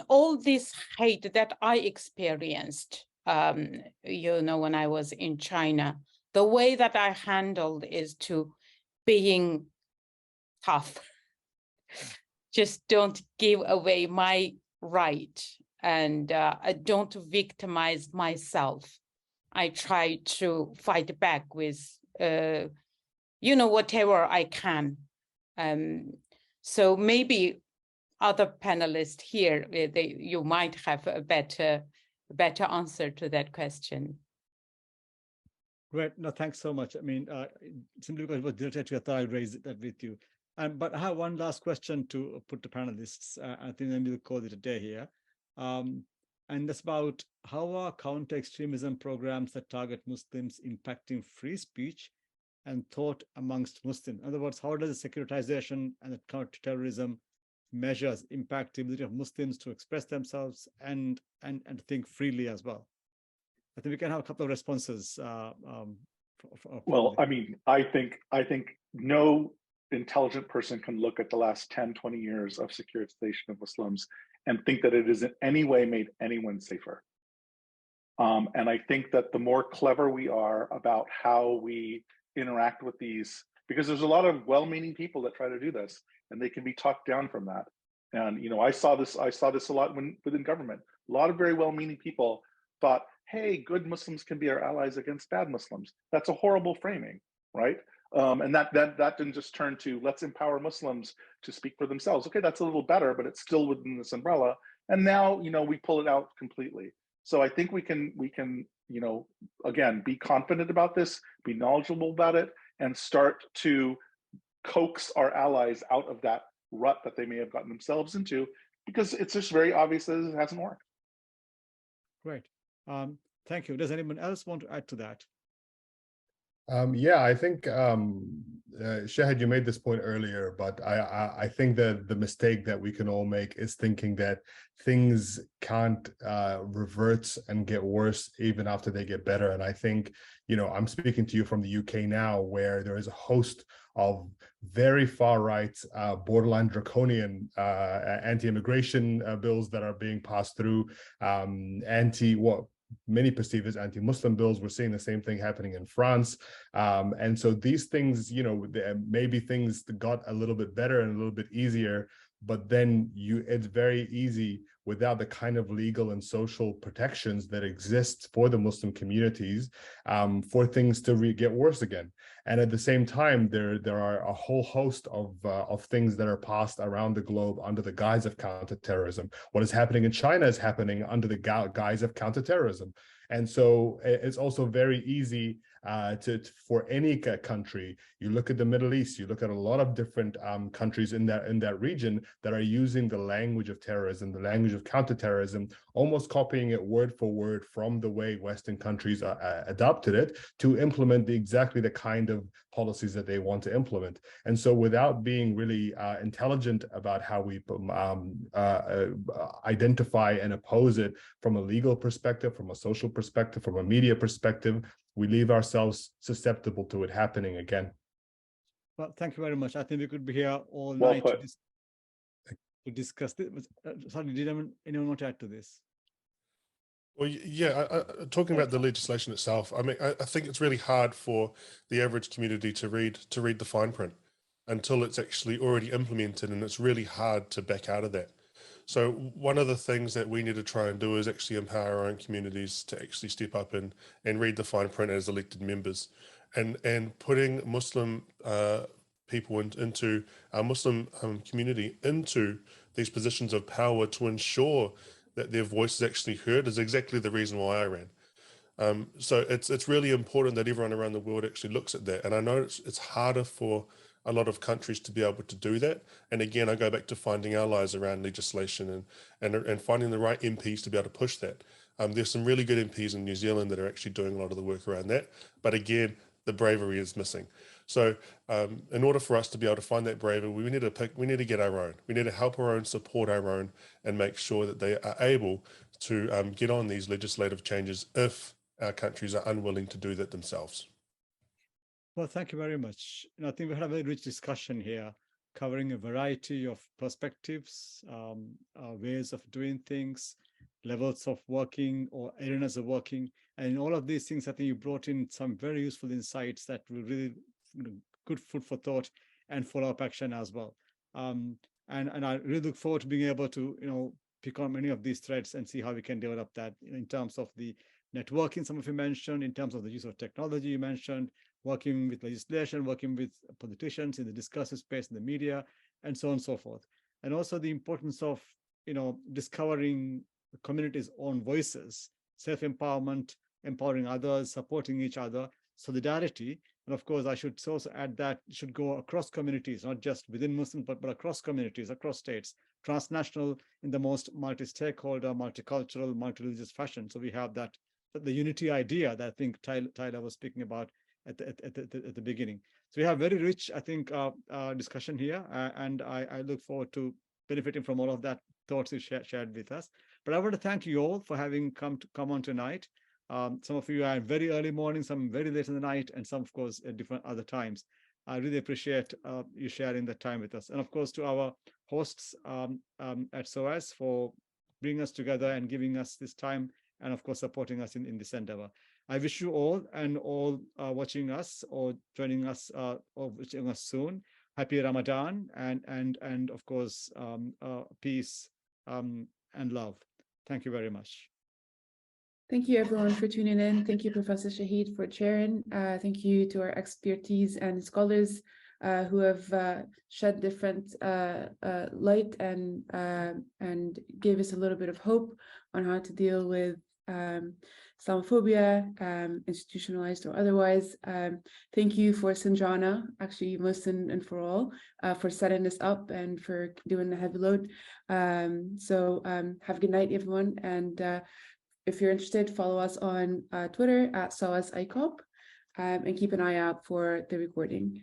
All this hate that I experienced, when I was in China, the way that I handled is to being tough. Just don't give away my right, and don't victimize myself. I try to fight back with, whatever I can. So maybe other panelists here, you might have a better answer to that question. Great. No, thanks so much. Simply because it was directed to you, I thought I'd raise that with you. But I have one last question to put to panelists. I think then we'll call it a day here. And that's about how are counter-extremism programs that target Muslims impacting free speech and thought amongst Muslims? In other words, how does the securitization and the counter-terrorism measures impact the ability of Muslims to express themselves and think freely as well? I think we can have a couple of responses. Well, I think no intelligent person can look at the last 10, 20 years of securitization of Muslims and think that it has in any way made anyone safer. And I think that the more clever we are about how we interact with these, because there's a lot of well-meaning people that try to do this, and they can be talked down from that. And I saw this a lot within government. A lot of very well-meaning people thought, hey, good Muslims can be our allies against bad Muslims. That's a horrible framing, right? And that didn't just turn to let's empower Muslims to speak for themselves. Okay, that's a little better, but it's still within this umbrella. And now, we pull it out completely. So I think we can, again, be confident about this, be knowledgeable about it, and start to coax our allies out of that rut that they may have gotten themselves into, because it's just very obvious that it hasn't worked. Great. Thank you. Does anyone else want to add to that? Yeah, I think Shaheed, you made this point earlier, but I think that the mistake that we can all make is thinking that things can't revert and get worse even after they get better. And I think, I'm speaking to you from the UK now, where there is a host of very far right, borderline draconian anti-immigration bills that are being passed through, many perceive as anti-Muslim bills. We're seeing the same thing happening in France. And so these things, maybe things got a little bit better and a little bit easier, but then it's very easy without the kind of legal and social protections that exist for the Muslim communities, for things to get worse again. And at the same time, there are a whole host of things that are passed around the globe under the guise of counterterrorism. What is happening in China is happening under the guise of counterterrorism. And so it's also very easy for any country. You look at the Middle East, you look at a lot of different countries in that region that are using the language of terrorism, the language of counterterrorism, almost copying it word for word from the way Western countries adopted it to implement exactly the kind of policies that they want to implement. And so without being really intelligent about how we identify and oppose it from a legal perspective, from a social perspective, from a media perspective, we leave ourselves susceptible to it happening again. Well, thank you very much. I think we could be here all Well night put. to discuss this. Sorry, did anyone want to add to this? Well, yeah, talking about the legislation itself, I mean, I think it's really hard for the average community to read the fine print until it's actually already implemented, and it's really hard to back out of that. So one of the things that we need to try and do is actually empower our own communities to actually step up and read the fine print as elected members, and putting Muslim people into our Muslim community into these positions of power to ensure that their voice is actually heard is exactly the reason why I ran. So it's really important that everyone around the world actually looks at that. And I know it's harder for a lot of countries to be able to do that. And again, I go back to finding allies around legislation and finding the right MPs to be able to push that. There's some really good MPs in New Zealand that are actually doing a lot of the work around that. But again, the bravery is missing. So in order for us to be able to find that bravery, we need to get our own. We need to help our own, support our own, and make sure that they are able to get on these legislative changes if our countries are unwilling to do that themselves. Well, thank you very much. I think we had a very rich discussion here, covering a variety of perspectives, ways of doing things, levels of working or areas of working. And in all of these things, I think you brought in some very useful insights that will really good food for thought and follow-up action as well. And I really look forward to being able to, pick on many of these threads and see how we can develop that in terms of the networking, some of you mentioned, in terms of the use of technology you mentioned, working with legislation, working with politicians in the discursive space, in the media, and so on and so forth. And also the importance of, discovering the community's own voices, self-empowerment, empowering others, supporting each other, solidarity. And of course, I should also add that it should go across communities, not just within Muslims, but across communities, across states, transnational in the most multi-stakeholder, multicultural, multi-religious fashion. So we have the unity idea that I think Tyler was speaking about at the beginning. So we have very rich, I think, discussion here, and I look forward to benefiting from all of that thoughts you shared with us. But I want to thank you all for having come on tonight. Some of you are very early morning, some very late in the night, and some, of course, at different other times. I really appreciate you sharing the time with us. And of course, to our hosts at SOAS for bringing us together and giving us this time, and of course, supporting us in this endeavor. I wish you all and all watching us or joining us or watching us soon, happy Ramadan and of course, peace and love. Thank you very much. Thank you everyone for tuning in. Thank you, Professor Shaheed, for chairing. Thank you to our expertise and scholars who have shed different light and gave us a little bit of hope on how to deal with Islamophobia, institutionalized or otherwise. Thank you for Sanjana, actually most and for all, for setting this up and for doing the heavy load. So have a good night, everyone. And if you're interested, follow us on Twitter at SOASICOP and keep an eye out for the recording.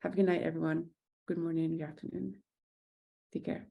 Have a good night, everyone. Good morning, good afternoon. Take care.